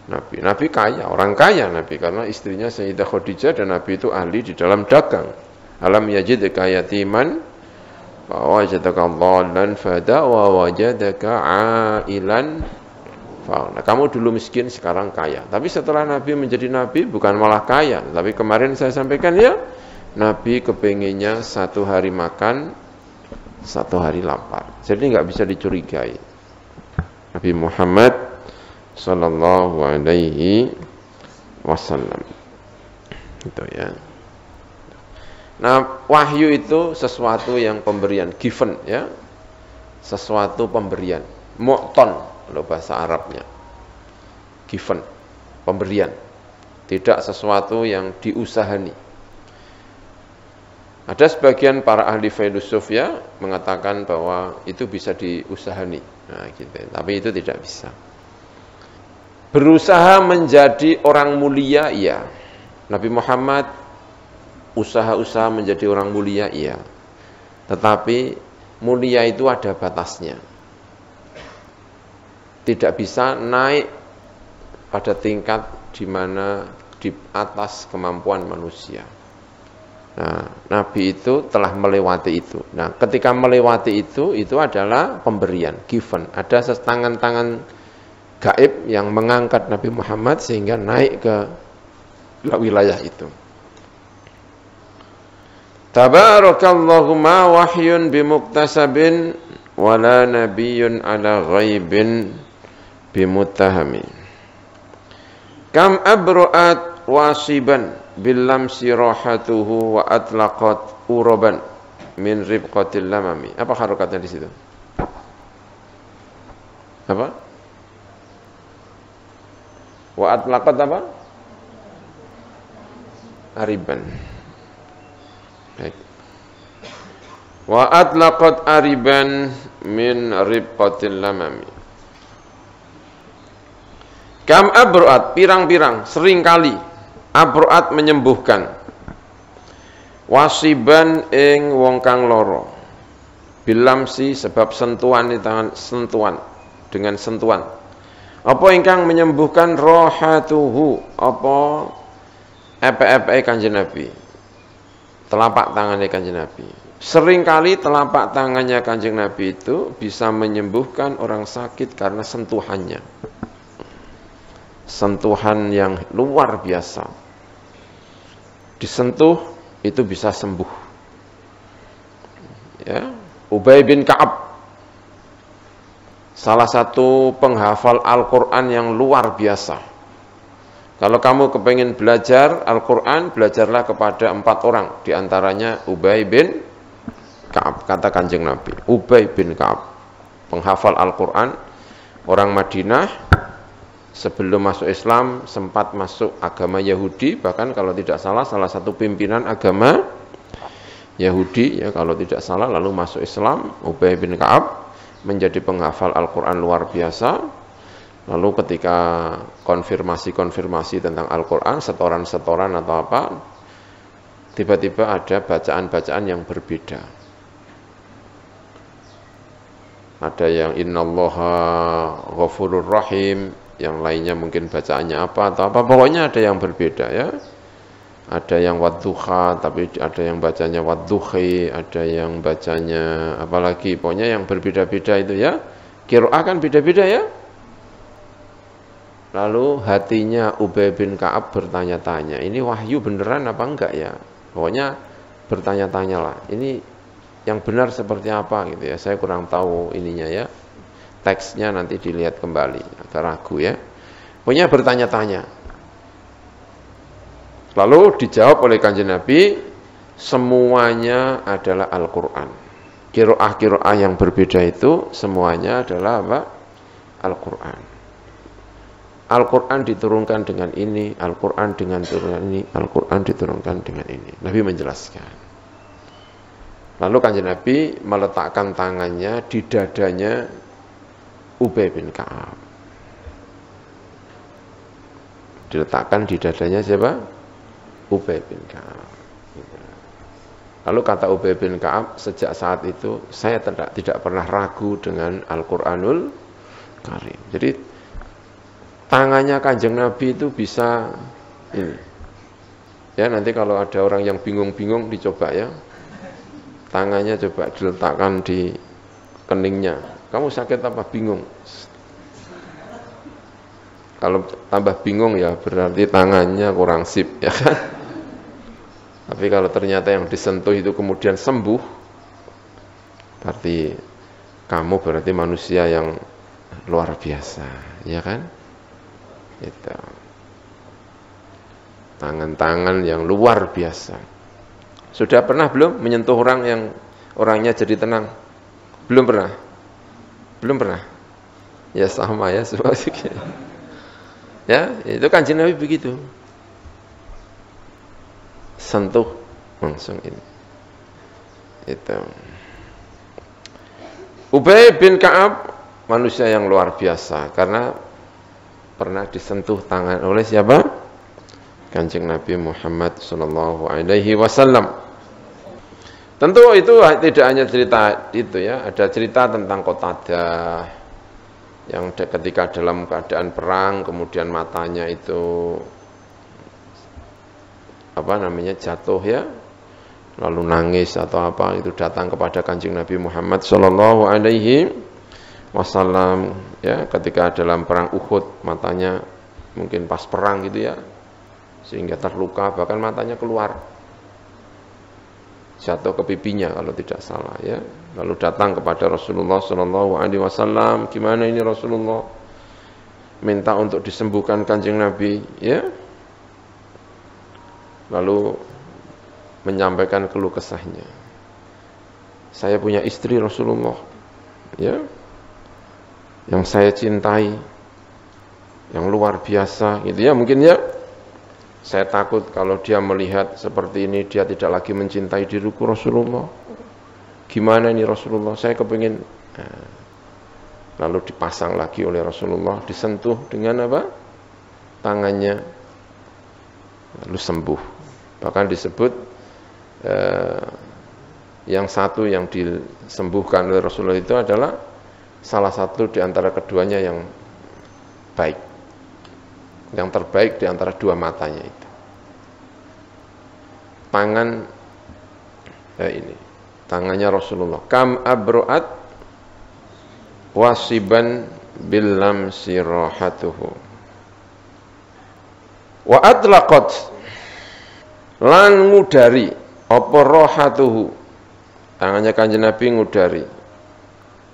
Nabi. Nabi kaya, orang kaya Nabi, karena istrinya Sayyidah Khadijah dan Nabi itu ahli di dalam dagang. Alam yajidka yatiman wa wajadaka dhallan fada wa wajadaka ailan fa. Nah, kamu dulu miskin, sekarang kaya. Tapi setelah Nabi menjadi Nabi bukan malah kaya, tapi kemarin saya sampaikan ya, Nabi kepengennya satu hari makan, satu hari lapar. Jadi nggak bisa dicurigai. Nabi Muhammad sallallahu alaihi wasallam. Itu ya. Nah, wahyu itu sesuatu yang pemberian, given ya. Sesuatu pemberian. Mu'ton kalau bahasa Arabnya. Given, pemberian. Tidak sesuatu yang diusahani. Ada sebagian para ahli filosof ya mengatakan bahwa itu bisa diusahani. Nah, gitu. Tapi itu tidak bisa. Berusaha menjadi orang mulia, iya. Nabi Muhammad usaha-usaha menjadi orang mulia, iya. Tetapi mulia itu ada batasnya. Tidak bisa naik pada tingkat di mana di atas kemampuan manusia. Nah, Nabi itu telah melewati itu. Nah, ketika melewati itu adalah pemberian, given. Ada tangan-tangan gaib yang mengangkat Nabi Muhammad sehingga naik ke wilayah itu. Tabarakallahu ma wahyun bimuktasabin wala nabiyyun ala ghaibin bimuttahami. Kam abru'at wasiban billamsi rahatuhu wa atlaqat uraban min ribqatil lamami. Apa harokatnya di situ? Apa? Wa atlaqat apa? Ariban. Baik. Wa atlaqat ariban min ribqatil lamami. Kam abruat, pirang-pirang, seringkali abruat menyembuhkan. Wasiban ing wong kang loro. Bilamsi sebab sentuhan di tangan, sentuhan dengan sentuhan. Apa ingkang menyembuhkan rohatuhu, apa epe-epe Kanjeng Nabi, telapak tangannya Kanjeng Nabi. Seringkali telapak tangannya Kanjeng Nabi itu bisa menyembuhkan orang sakit karena sentuhannya. Sentuhan yang luar biasa. Disentuh itu bisa sembuh. Ya, Ubay bin Ka'ab, salah satu penghafal Al-Quran yang luar biasa. Kalau kamu kepengen belajar Al-Quran, belajarlah kepada 4 orang. Di antaranya Ubay bin Ka'ab, kata Kanjeng Nabi. Ubay bin Ka'ab, penghafal Al-Quran, orang Madinah, sebelum masuk Islam, sempat masuk agama Yahudi. Bahkan kalau tidak salah, salah satu pimpinan agama Yahudi, ya kalau tidak salah, lalu masuk Islam. Ubay bin Ka'ab menjadi penghafal Al-Quran luar biasa. Lalu ketika konfirmasi tentang Al-Quran, setoran-setoran atau apa, tiba-tiba ada bacaan-bacaan yang berbeda. Ada yang innallaha ghafurur rahim, yang lainnya mungkin bacaannya apa atau apa, pokoknya ada yang berbeda ya. Ada yang wadduha, tapi ada yang bacanya wadduhi, ada yang bacanya apalagi, pokoknya yang berbeda-beda itu ya. Qiraah kan beda-beda ya. Lalu hatinya Ubay bin Ka'ab bertanya-tanya, ini wahyu beneran apa enggak ya? Pokoknya bertanya-tanya lah, ini yang benar seperti apa gitu ya. Saya kurang tahu ininya ya. Teksnya nanti dilihat kembali, agak ragu ya. Pokoknya bertanya-tanya. Lalu dijawab oleh Kanjeng Nabi, semuanya adalah Al-Quran. Qiraah-qiraah yang berbeda itu semuanya adalah apa? Al-Quran. Al-Quran diturunkan dengan ini, Al-Quran dengan turunkan ini, Al-Quran diturunkan dengan ini. Nabi menjelaskan. Lalu Kanjeng Nabi meletakkan tangannya di dadanya Ubay bin Ka'ab. Diletakkan di dadanya siapa? Ubay bin Ka'ab. Lalu kata Ubay bin Ka'ab, sejak saat itu saya tidak pernah ragu dengan Al-Quranul Karim. Jadi tangannya Kanjeng Nabi itu bisa ini. Ya, nanti kalau ada orang yang bingung-bingung dicoba ya. Tangannya coba diletakkan di keningnya. Kamu sakit apa? Bingung. Kalau tambah bingung ya berarti tangannya kurang sip ya kan. Tapi kalau ternyata yang disentuh itu kemudian sembuh, berarti kamu berarti manusia yang luar biasa, ya kan? Itu tangan-tangan yang luar biasa. Sudah pernah belum menyentuh orang yang orangnya jadi tenang? Belum pernah? Belum pernah? Ya sama ya, sebagainya. Ya, itu Kanjeng Nabi begitu. Sentuh langsung ini. Itu. Ubay bin Ka'ab manusia yang luar biasa karena pernah disentuh tangan oleh siapa? Kanjeng Nabi Muhammad sallallahu alaihi wasallam. Tentu itu tidak hanya cerita itu ya, ada cerita tentang Qatadah yang ketika dalam keadaan perang kemudian matanya itu jatuh ya, lalu nangis atau apa, itu datang kepada Kanjeng Nabi Muhammad sallallahu alaihi wasallam ya, ketika dalam perang Uhud matanya mungkin pas perang gitu ya, sehingga terluka bahkan matanya keluar, jatuh ke pipinya kalau tidak salah ya. Lalu datang kepada Rasulullah sallallahu alaihi wasallam, gimana ini Rasulullah, minta untuk disembuhkan Kanjeng Nabi ya. Lalu menyampaikan keluh kesahnya. Saya punya istri Rasulullah ya, yang saya cintai, yang luar biasa gitu ya, mungkin ya. Saya takut kalau dia melihat seperti ini dia tidak lagi mencintai diriku Rasulullah. Gimana ini Rasulullah, saya kepingin. Lalu dipasang lagi oleh Rasulullah, disentuh dengan apa? Tangannya, lalu sembuh. Bahkan disebut yang satu yang disembuhkan oleh Rasulullah itu adalah salah satu di antara keduanya yang baik, yang terbaik di antara dua matanya itu. Tangannya Rasulullah. Kam abro'at wasiban bil lamsi rahatuhu. Wa atlaqat lan ngudari apa rahatuhu. Tangannya Kanjeng Nabi ngudari.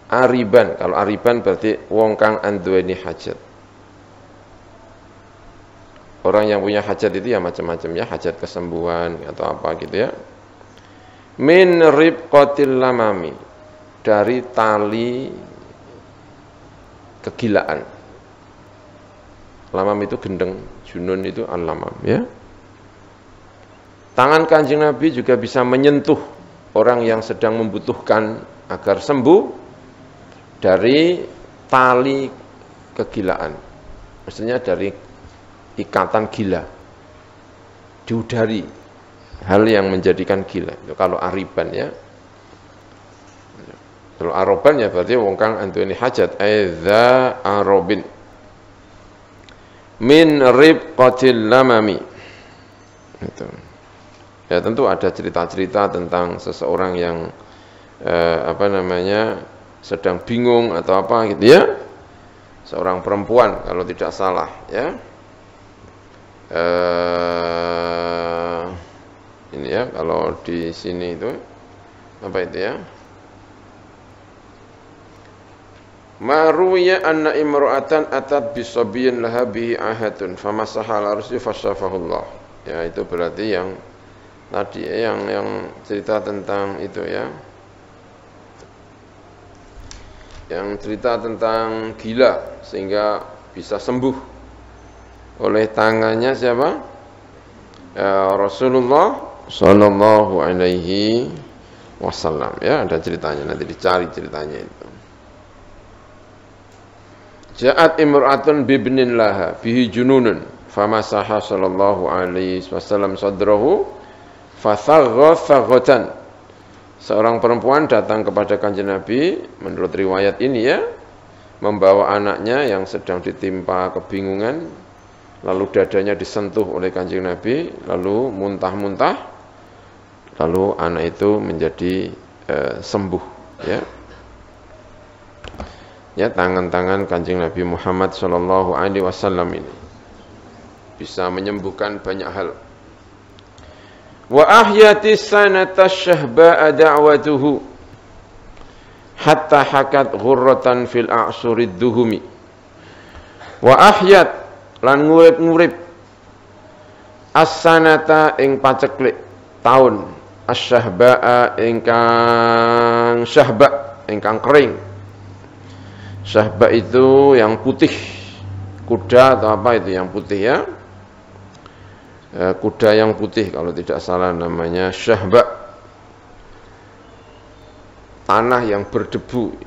Ariban, kalau ariban berarti wong kang anduweni hajat. Orang yang punya hajat itu ya macam-macam ya, hajat kesembuhan atau apa gitu ya. Min ribqatil lamami, dari tali kegilaan. Lamam itu gendeng, junun itu al-lamam ya. Tangan Kanjeng Nabi juga bisa menyentuh orang yang sedang membutuhkan agar sembuh dari tali kegilaan. Maksudnya dari ikatan gila. Diudari hal yang menjadikan gila. Itu kalau ariban ya. Kalau aroban ya berarti wong kang anduweni hajat, aiza arobin. Min ribqatil lamami. Itu. Ya tentu ada cerita-cerita tentang seseorang yang sedang bingung atau apa gitu ya. Seorang perempuan kalau tidak salah ya. Ini ya, kalau di sini itu apa itu ya? Maruya anna imra'atan atat bisabiyin laha bihi ahadun famasaha ala rusyi fasyafahullah. Ya itu berarti yang tadi yang cerita tentang itu ya. Yang cerita tentang gila sehingga bisa sembuh oleh tangannya siapa? Rasulullah sallallahu alaihi wasallam ya, ada ceritanya, nanti dicari ceritanya itu. Ja'at imra'atun bibnin laha bihi jununun famasaha sallallahu alaihi wasallam sadrahu fathagha thaghatan. Seorang perempuan datang kepada Kanjeng Nabi menurut riwayat ini ya, membawa anaknya yang sedang ditimpa kebingungan, lalu dadanya disentuh oleh Kanjeng Nabi, lalu muntah-muntah, lalu anak itu menjadi sembuh ya. Ya, tangan-tangan Kanjeng Nabi Muhammad sallallahu alaihi wasallam ini bisa menyembuhkan banyak hal. Wa ahyati sanata syahba'a da'watuhu hatta hakat ghurratan fil a'surid duhumi. Wa ahyat lan ngurip-ngurip as-sanata ing paceklik taun, as-syahba'a ingkang syahba ingkang kering. Syahba itu yang putih, kuda atau apa itu yang putih ya. Kuda yang putih kalau tidak salah namanya syahba. Tanah yang berdebu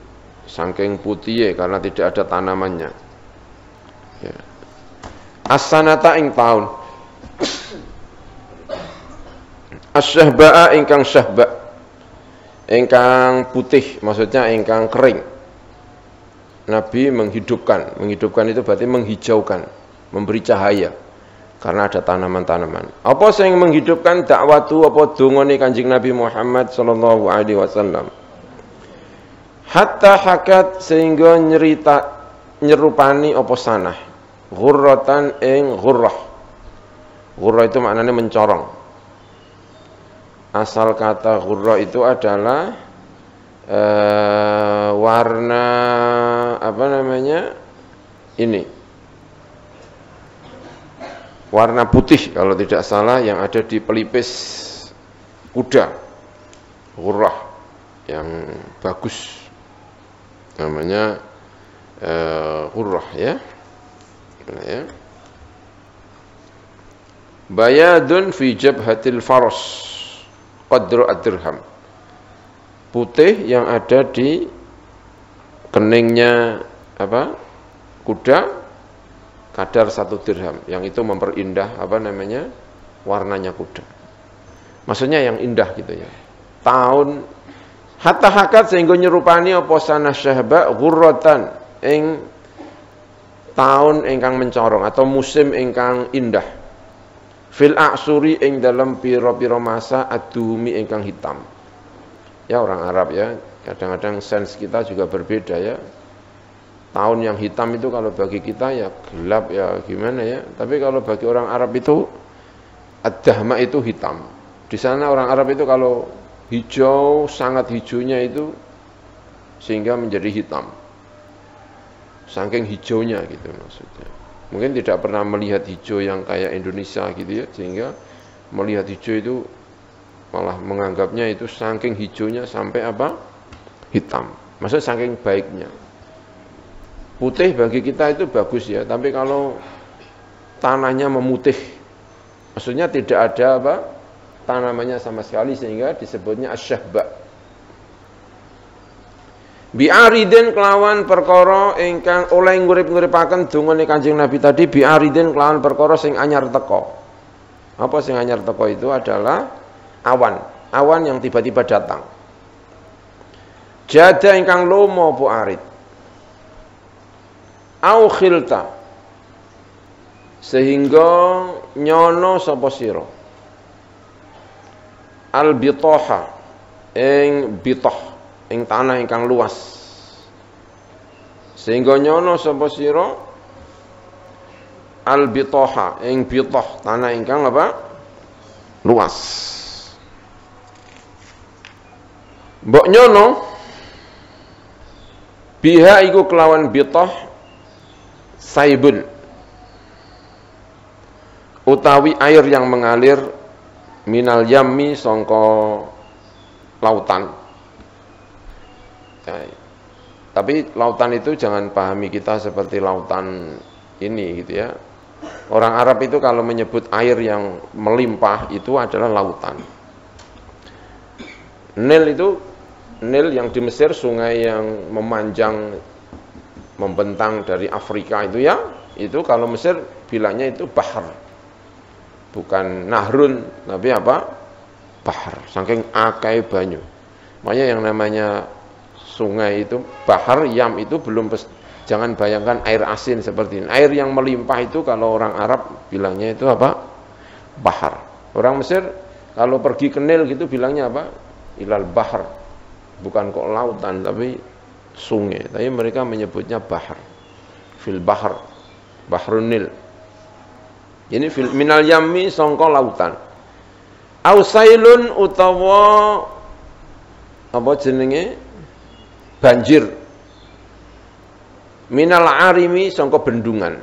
saking putih karena tidak ada tanamannya ya. As-sanata ing taun, as-syahba'a ingkang syahba ingkang putih, maksudnya ingkang kering. Nabi menghidupkan itu berarti menghijaukan, memberi cahaya karena ada tanaman-tanaman. Apa sing menghidupkan? Dakwatu, apa dongane Kanjeng Nabi Muhammad sallallahu alaihi wasallam. Hatta hakat sehingga nyerupani apa sanah. Ghurratan ing ghurrah. Ghurrah itu maknanya mencorong. Asal kata ghurrah itu adalah warna apa namanya? Ini. Warna putih kalau tidak salah yang ada di pelipis kuda. Ghurrah yang bagus. Namanya ghurrah ya. Ya. Bayadun fi jabhatil faras qadru ad-dirham. putih yang ada di keningnya kuda kadar 1 dirham, yang itu memperindah warnanya kuda. Maksudnya yang indah gitu ya. Tahun hatta hakat sehingga nyerupani apa sanah syahba ghurratan ing tahun ingkang mencorong atau musim ingkang indah. Fil a'suri ing dalam pira-pira masa ad-duhumi ingkang hitam. Ya orang Arab ya, kadang-kadang sense kita juga berbeda ya. Tahun yang hitam itu kalau bagi kita ya gelap ya gimana ya. Tapi kalau bagi orang Arab itu ad-dahma itu hitam. Di sana orang Arab itu kalau hijau, sangat hijaunya itu sehingga menjadi hitam. Saking hijaunya gitu maksudnya. Mungkin tidak pernah melihat hijau yang kayak Indonesia gitu ya, sehingga melihat hijau itu malah menganggapnya itu saking hijaunya sampai hitam. Maksudnya saking baiknya. Putih bagi kita itu bagus ya, tapi kalau tanahnya memutih, maksudnya tidak ada tanamannya sama sekali sehingga disebutnya asyahba. Bi'aridin kelawan perkara ingkang oleh ngurip-nguripaken dungane Kanjeng Nabi tadi, bi'aridin kelawan perkara sing anyar teko. Apa sing anyar teko itu adalah awan yang tiba-tiba datang. Jada ingkang lomo bu arid. Au khilta sehingga nyono sapa sira al bitoha ing bitoh ing tanah ingkang luas, sehingga nyono sapa sira al bitoha ing bitoh tanah ingkang luas. Mbok nyono biha iku kelawan bitoh saibun utawi air yang mengalir minal yammi sangka lautan. Ya, tapi lautan itu jangan pahami kita seperti lautan ini gitu ya. Orang Arab itu kalau menyebut air yang melimpah itu adalah lautan. Nil yang di Mesir, sungai yang memanjang membentang dari Afrika itu ya, itu kalau Mesir bilangnya itu bahar. Bukan nahrun, tapi bahar. Saking akai banyu. Makanya yang namanya sungai itu bahar, yam itu belum, jangan bayangkan air asin seperti ini. Air yang melimpah itu kalau orang Arab bilangnya itu bahar. Orang Mesir kalau pergi ke Nil gitu bilangnya ilal bahar. Bukan kok lautan tapi sungai. Tapi mereka menyebutnya bahar. Fil bahar. Bahrun Nil. Ini minal yammi sangka lautan. Ausailun utawa jenenge banjir. Minal arimi sangka bendungan,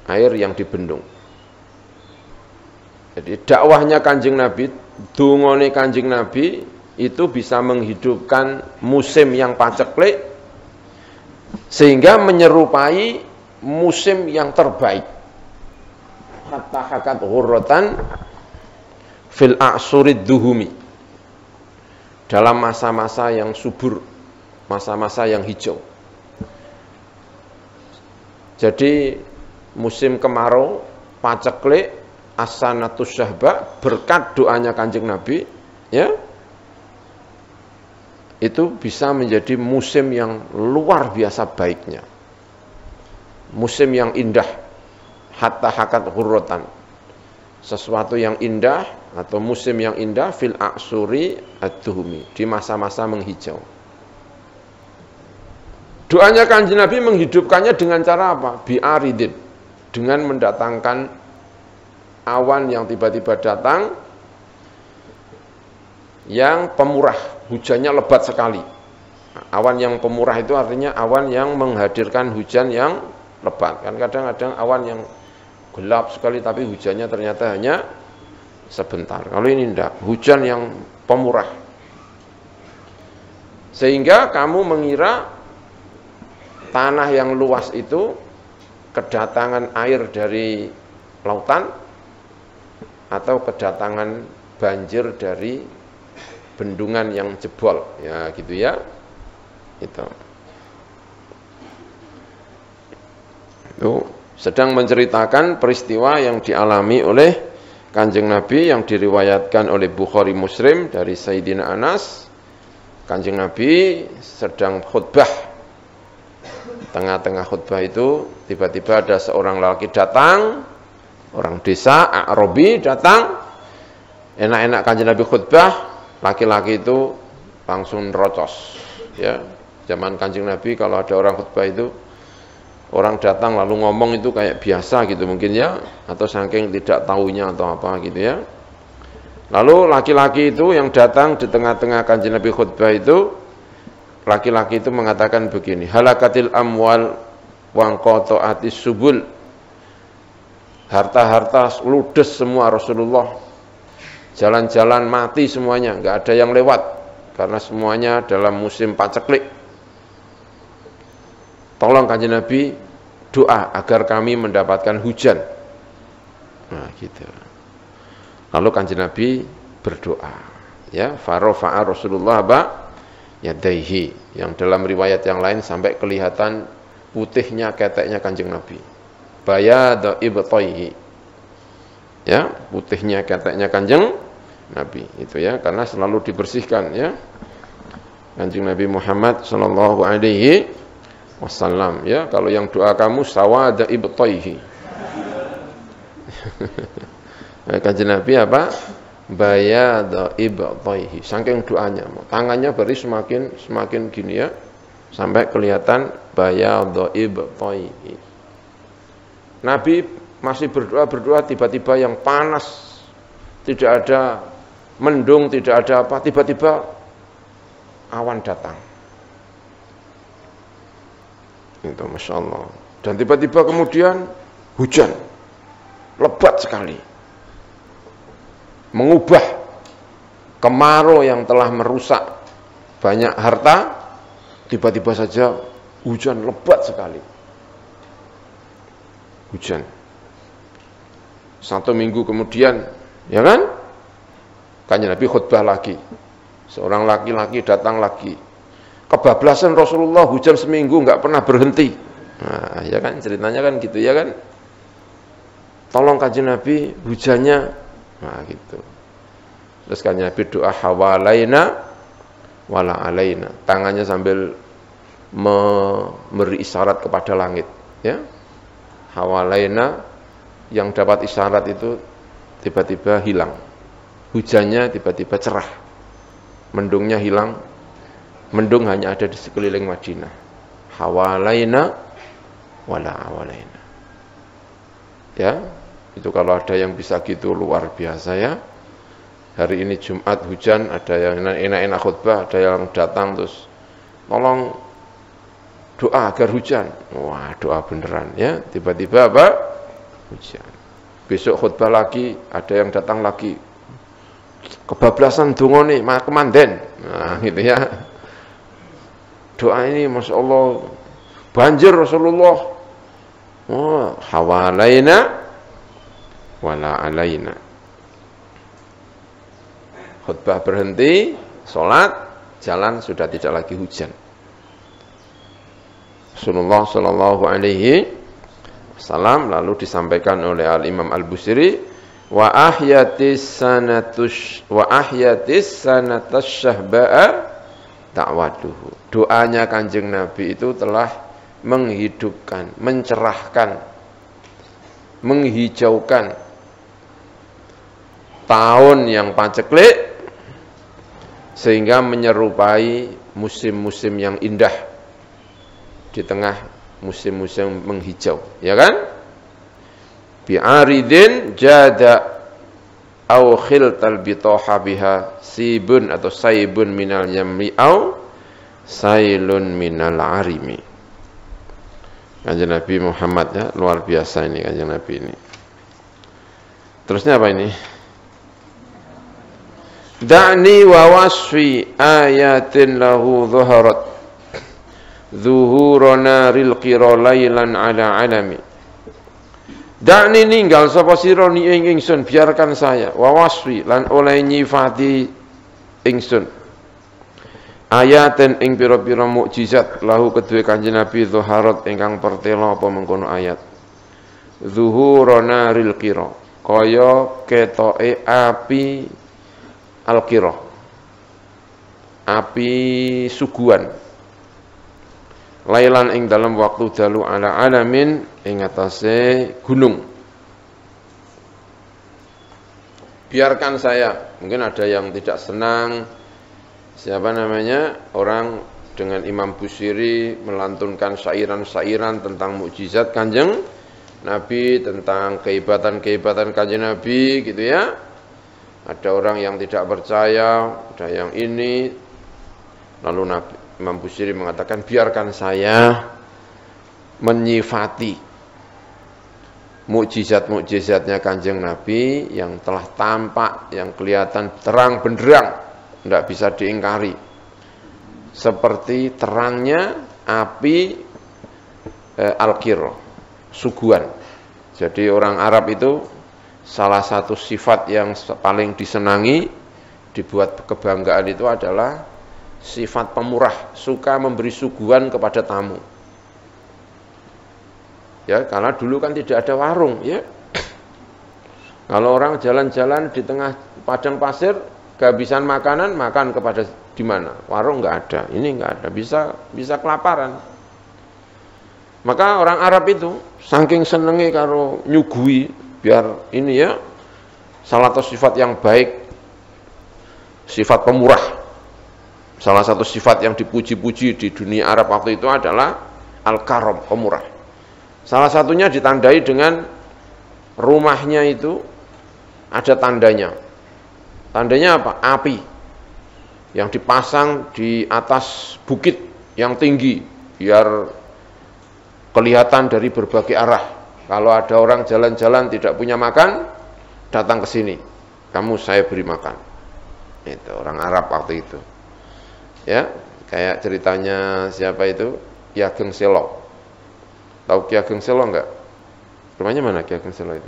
air yang dibendung. Jadi dakwahnya Kanjeng Nabi, dungane Kanjeng Nabi itu bisa menghidupkan musim yang paceklik sehingga menyerupai musim yang terbaik. Hatta hakat ghurratan fil a'surid duhumi, dalam masa-masa yang subur, masa-masa yang hijau. Jadi musim kemarau paceklik asanatus syahba, berkat doanya Kanjeng Nabi ya, itu bisa menjadi musim yang luar biasa baiknya, musim yang indah. Hatta hakat ghurratan, sesuatu yang indah atau musim yang indah fil a'suri ad-duhumi, di masa-masa menghijau. Doanya Kanjeng Nabi menghidupkannya dengan cara apa? Bi'aridin, dengan mendatangkan awan yang tiba-tiba datang yang pemurah, hujannya lebat sekali. Awan yang pemurah itu artinya awan yang menghadirkan hujan yang lebat. Kan kadang-kadang awan yang gelap sekali tapi hujannya ternyata hanya sebentar. Kalau ini enggak, hujan yang pemurah. Sehingga kamu mengira tanah yang luas itu kedatangan air dari lautan atau kedatangan banjir dari bendungan yang jebol, ya gitu ya. Itu sedang menceritakan peristiwa yang dialami oleh Kanjeng Nabi yang diriwayatkan oleh Bukhari Muslim dari Sayyidina Anas. Kanjeng Nabi sedang khutbah. Tengah-tengah khutbah itu tiba-tiba ada seorang lelaki datang, orang desa A'rabi datang. Enak-enak Kanjeng Nabi khutbah, laki-laki itu langsung nerocos. Ya, zaman Kanjeng Nabi kalau ada orang khutbah itu orang datang lalu ngomong itu kayak biasa gitu mungkin ya, atau saking tidak tahunya atau apa gitu ya. Lalu laki-laki itu yang datang di tengah-tengah Kanjeng Nabi khutbah itu, laki-laki itu mengatakan begini, halakatil amwal wangqata'atis subul. Harta-harta ludes semua Rasulullah. Jalan-jalan mati semuanya, enggak ada yang lewat karena semuanya dalam musim paceklik. Tolong Kanjeng Nabi doa agar kami mendapatkan hujan. Nah, gitu. Lalu Kanjeng Nabi berdoa, ya, farafa'a Rasulullah yadaihi, yang dalam riwayat yang lain sampai kelihatan putihnya keteknya Kanjeng Nabi. Bayad ibtaihi. Ya, putihnya keteknya Kanjeng Nabi itu ya, karena selalu dibersihkan ya. Kanjeng Nabi Muhammad sallallahu alaihi wasallam ya, kalau yang doa kamu sawada ibtaihi. Kanjeng Nabi apa? Bayad ibtaihi. Saking doanya, tangannya beri semakin gini ya, sampai kelihatan bayad ibtaihi. Nabi masih berdoa tiba-tiba yang panas, tidak ada mendung, tidak ada apa, tiba-tiba awan datang. Itu Masya Allah. Dan tiba-tiba kemudian hujan lebat sekali, mengubah kemarau yang telah merusak banyak harta, tiba-tiba saja hujan lebat sekali. Hujan. 1 minggu kemudian, ya kan? Kanjeng Nabi khutbah lagi. Seorang laki-laki datang lagi. Kebablasan Rasulullah, hujan seminggu enggak pernah berhenti. Nah, ya kan ceritanya kan gitu ya kan? Tolong Kanjeng Nabi hujannya. Nah, gitu. Terus Kanjeng Nabi doa hawalaina wala alaina. Tangannya sambil memberi isyarat kepada langit, ya. Hawalaina, yang dapat isyarat itu tiba-tiba hilang. Hujannya tiba-tiba cerah. Mendungnya hilang. Mendung hanya ada di sekeliling Madinah. Hawalaina wala awalaina. Ya, itu kalau ada yang bisa gitu luar biasa ya. Hari ini Jumat hujan, ada yang enak-enak khutbah, ada yang datang terus tolong doa agar hujan. Wah, doa beneran ya. Tiba-tiba apa? Hujan. Besok khutbah lagi, ada yang datang lagi. Kebablasan dungane kemanden. Nah, gitu ya. Doa ini Masya Allah banjir Rasulullah. Oh, hawalaina wala alaina. Khutbah berhenti, sholat, jalan sudah tidak lagi hujan. Rasulullah sallallahu alaihi wasallam lalu disampaikan oleh Al-Imam Al-Busiri, wa ahyatis sanatas syahba'a ta'waduhu. Doanya Kanjeng Nabi itu telah menghidupkan, mencerahkan, menghijaukan tahun yang paceklik sehingga menyerupai musim-musim yang indah di tengah musim-musim menghijau, ya kan? Bi'aridin jada au khiltal bitoha biha sibun atau saibun minal yamri au sailun minal arimi. Kanjeng Nabi Muhammad ya, luar biasa ini Kanjeng Nabi ini. Terusnya apa ini? Da'ni wa wasfi ayatin lahu zuharat zuhurana ril qira lailan ala alami. Da'ni ninggal sapa sira ni ingsun, biarkan saya wa wasfi lan oleh nyifati ingsun ayaten ing pira-pira mukjizat lahu kedue Kanjeng Nabi zuharat ingkang pertela apa mengkono ayat zuhurana ril qira kaya ketoke api al-qira api suguhan lailan ing dalam waktu dalu ala alamin ing atase gunung. Biarkan saya, mungkin ada yang tidak senang orang dengan Imam Busiri melantunkan syairan-syairan tentang mukjizat Kanjeng Nabi, tentang kehebatan-kehebatan Kanjeng Nabi gitu ya. Ada orang yang tidak percaya, ada yang ini. Lalu Imam Busiri mengatakan biarkan saya menyifati mukjizat-mukjizatnya Kanjeng Nabi yang telah tampak, yang kelihatan terang benderang, tidak bisa diingkari. Seperti terangnya api al-qira, suguhan. Jadi orang Arab itu salah satu sifat yang paling disenangi, dibuat kebanggaan itu adalah sifat pemurah, suka memberi suguhan kepada tamu. Ya, karena dulu kan tidak ada warung, ya. Kalau orang jalan-jalan di tengah padang pasir, kehabisan makanan, makan kepada di mana? Warung nggak ada, ini nggak ada, bisa kelaparan. Maka orang Arab itu saking senengnya karo nyugui, biar ini ya, salah satu sifat yang baik, sifat pemurah. Salah satu sifat yang dipuji-puji di dunia Arab waktu itu adalah al-karam, pemurah. Salah satunya ditandai dengan rumahnya itu ada tandanya. Tandanya apa? Api yang dipasang di atas bukit yang tinggi biar kelihatan dari berbagai arah. Kalau ada orang jalan-jalan tidak punya makan, datang ke sini. Kamu saya beri makan. Itu orang Arab waktu itu. Ya, kayak ceritanya siapa itu? Ki Ageng Selo. Tahu Ki Ageng Selo enggak? Rumahnya mana Ki Ageng Selo itu?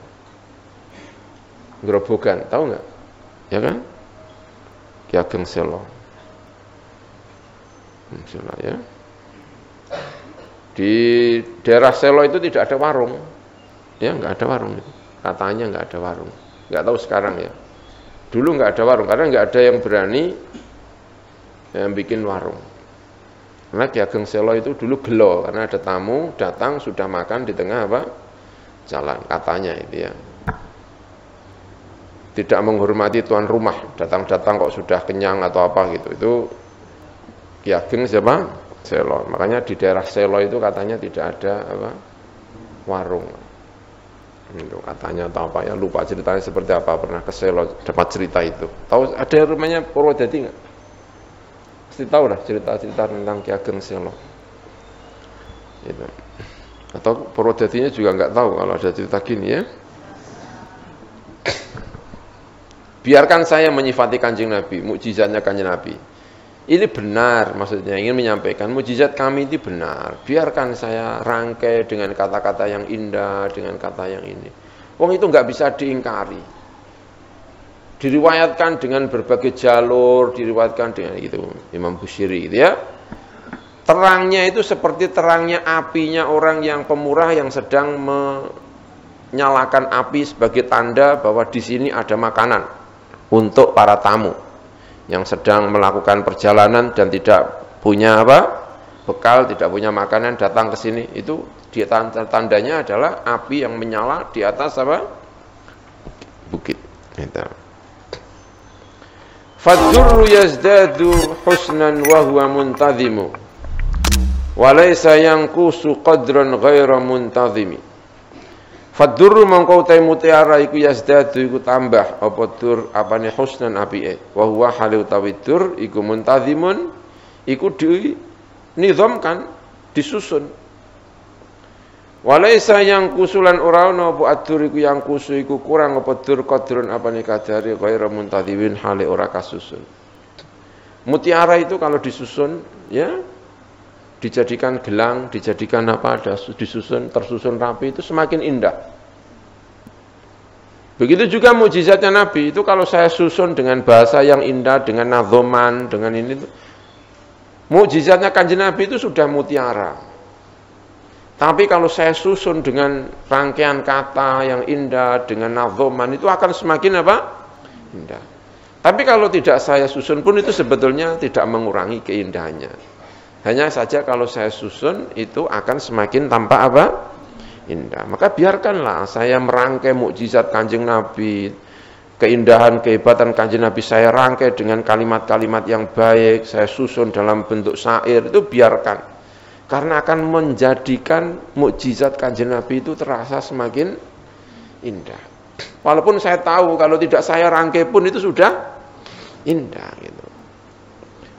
Grobogan, tahu enggak? Ya kan? Ki Ageng Selo. Ya. Di daerah Selo itu tidak ada warung. Ya, enggak ada warung itu. Katanya enggak ada warung. Enggak tahu sekarang ya. Dulu enggak ada warung karena enggak ada yang berani yang bikin warung. Karena Ki Ageng Selo itu dulu gelo karena ada tamu datang sudah makan di tengah apa? Jalan, katanya itu ya. Tidak menghormati tuan rumah, datang-datang kok sudah kenyang atau apa gitu. Itu Ki Ageng siapa? Selo. Makanya di daerah Selo itu katanya tidak ada apa? Warung. Itu katanya atau apa ya, lupa ceritanya seperti apa, pernah ke Selo dapat cerita itu. Tahu ada rumahnya Purwodadi enggak? Pasti tahu lah cerita-cerita tentang Ki Ageng Selo. Gitu. Atau Purwodadinya juga enggak tahu kalau ada cerita gini ya. Biarkan saya menyifati Kanjeng Nabi, mukjizatnya Kanjeng Nabi. Ini benar, maksudnya ingin menyampaikan mukjizat kami itu benar. Biarkan saya rangkai dengan kata-kata yang indah, dengan kata yang ini. Wong itu enggak bisa diingkari. Diriwayatkan dengan berbagai jalur, diriwayatkan dengan itu Imam Busiri gitu ya. Terangnya itu seperti terangnya apinya orang yang pemurah yang sedang menyalakan api sebagai tanda bahwa di sini ada makanan untuk para tamu yang sedang melakukan perjalanan dan tidak punya apa? Bekal, tidak punya makanan, datang ke sini. Itu tandanya adalah api yang menyala di atas apa? Bukit. Gitu. Fadzurru yazdadu husnan wa huwa muntazimu wa laysa yanqusu qadran ghaira muntazimi. Fadzurru mangko ta mutiara iku yazdadu iku tambah apa dur apane husnan apike wa huwa halu tawidur iku muntazimun iku dinizamkan disusun. Walaisa yang kusulan ora ana apa adur iku yang kusu iku kurang apa dur qadrun apane kadare ghairu muntadhiwin hale ora kasusun. Mutiara itu kalau disusun ya dijadikan gelang, dijadikan apa ada disusun tersusun rapi itu semakin indah. Begitu juga mukjizatnya Nabi itu kalau saya susun dengan bahasa yang indah, dengan nadhoman, dengan ini tuh, mukjizatnya Kanjeng Nabi itu sudah mutiara. Tapi kalau saya susun dengan rangkaian kata yang indah, dengan nadhoman itu akan semakin apa? Indah. Tapi kalau tidak saya susun pun itu sebetulnya tidak mengurangi keindahannya. Hanya saja kalau saya susun itu akan semakin tampak apa? Indah. Maka biarkanlah saya merangkai mukjizat Kanjeng Nabi, keindahan, kehebatan Kanjeng Nabi saya rangkai dengan kalimat-kalimat yang baik, saya susun dalam bentuk syair, itu biarkan. Karena akan menjadikan mukjizat Kanjeng Nabi itu terasa semakin indah. Walaupun saya tahu kalau tidak saya rangkai pun itu sudah indah gitu.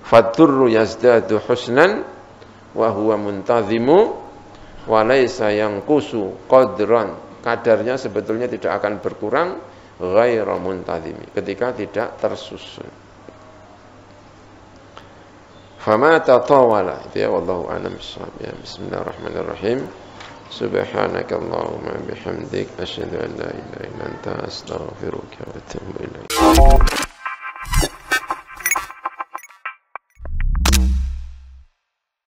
Faturru yazdadu husnan wa huwa muntazimu walaysa yanqusu qadran, kadarnya sebetulnya tidak akan berkurang ghairu muntazimi, ketika tidak tersusun. Fama tatawala, itu ya, wallahu a'lam bissawab. Ya, bismillahirrahmanirrahim. Subhanakallahumma bihamdik asyhadu an la ilaha illa anta astaghfiruka wa atubu ilaik.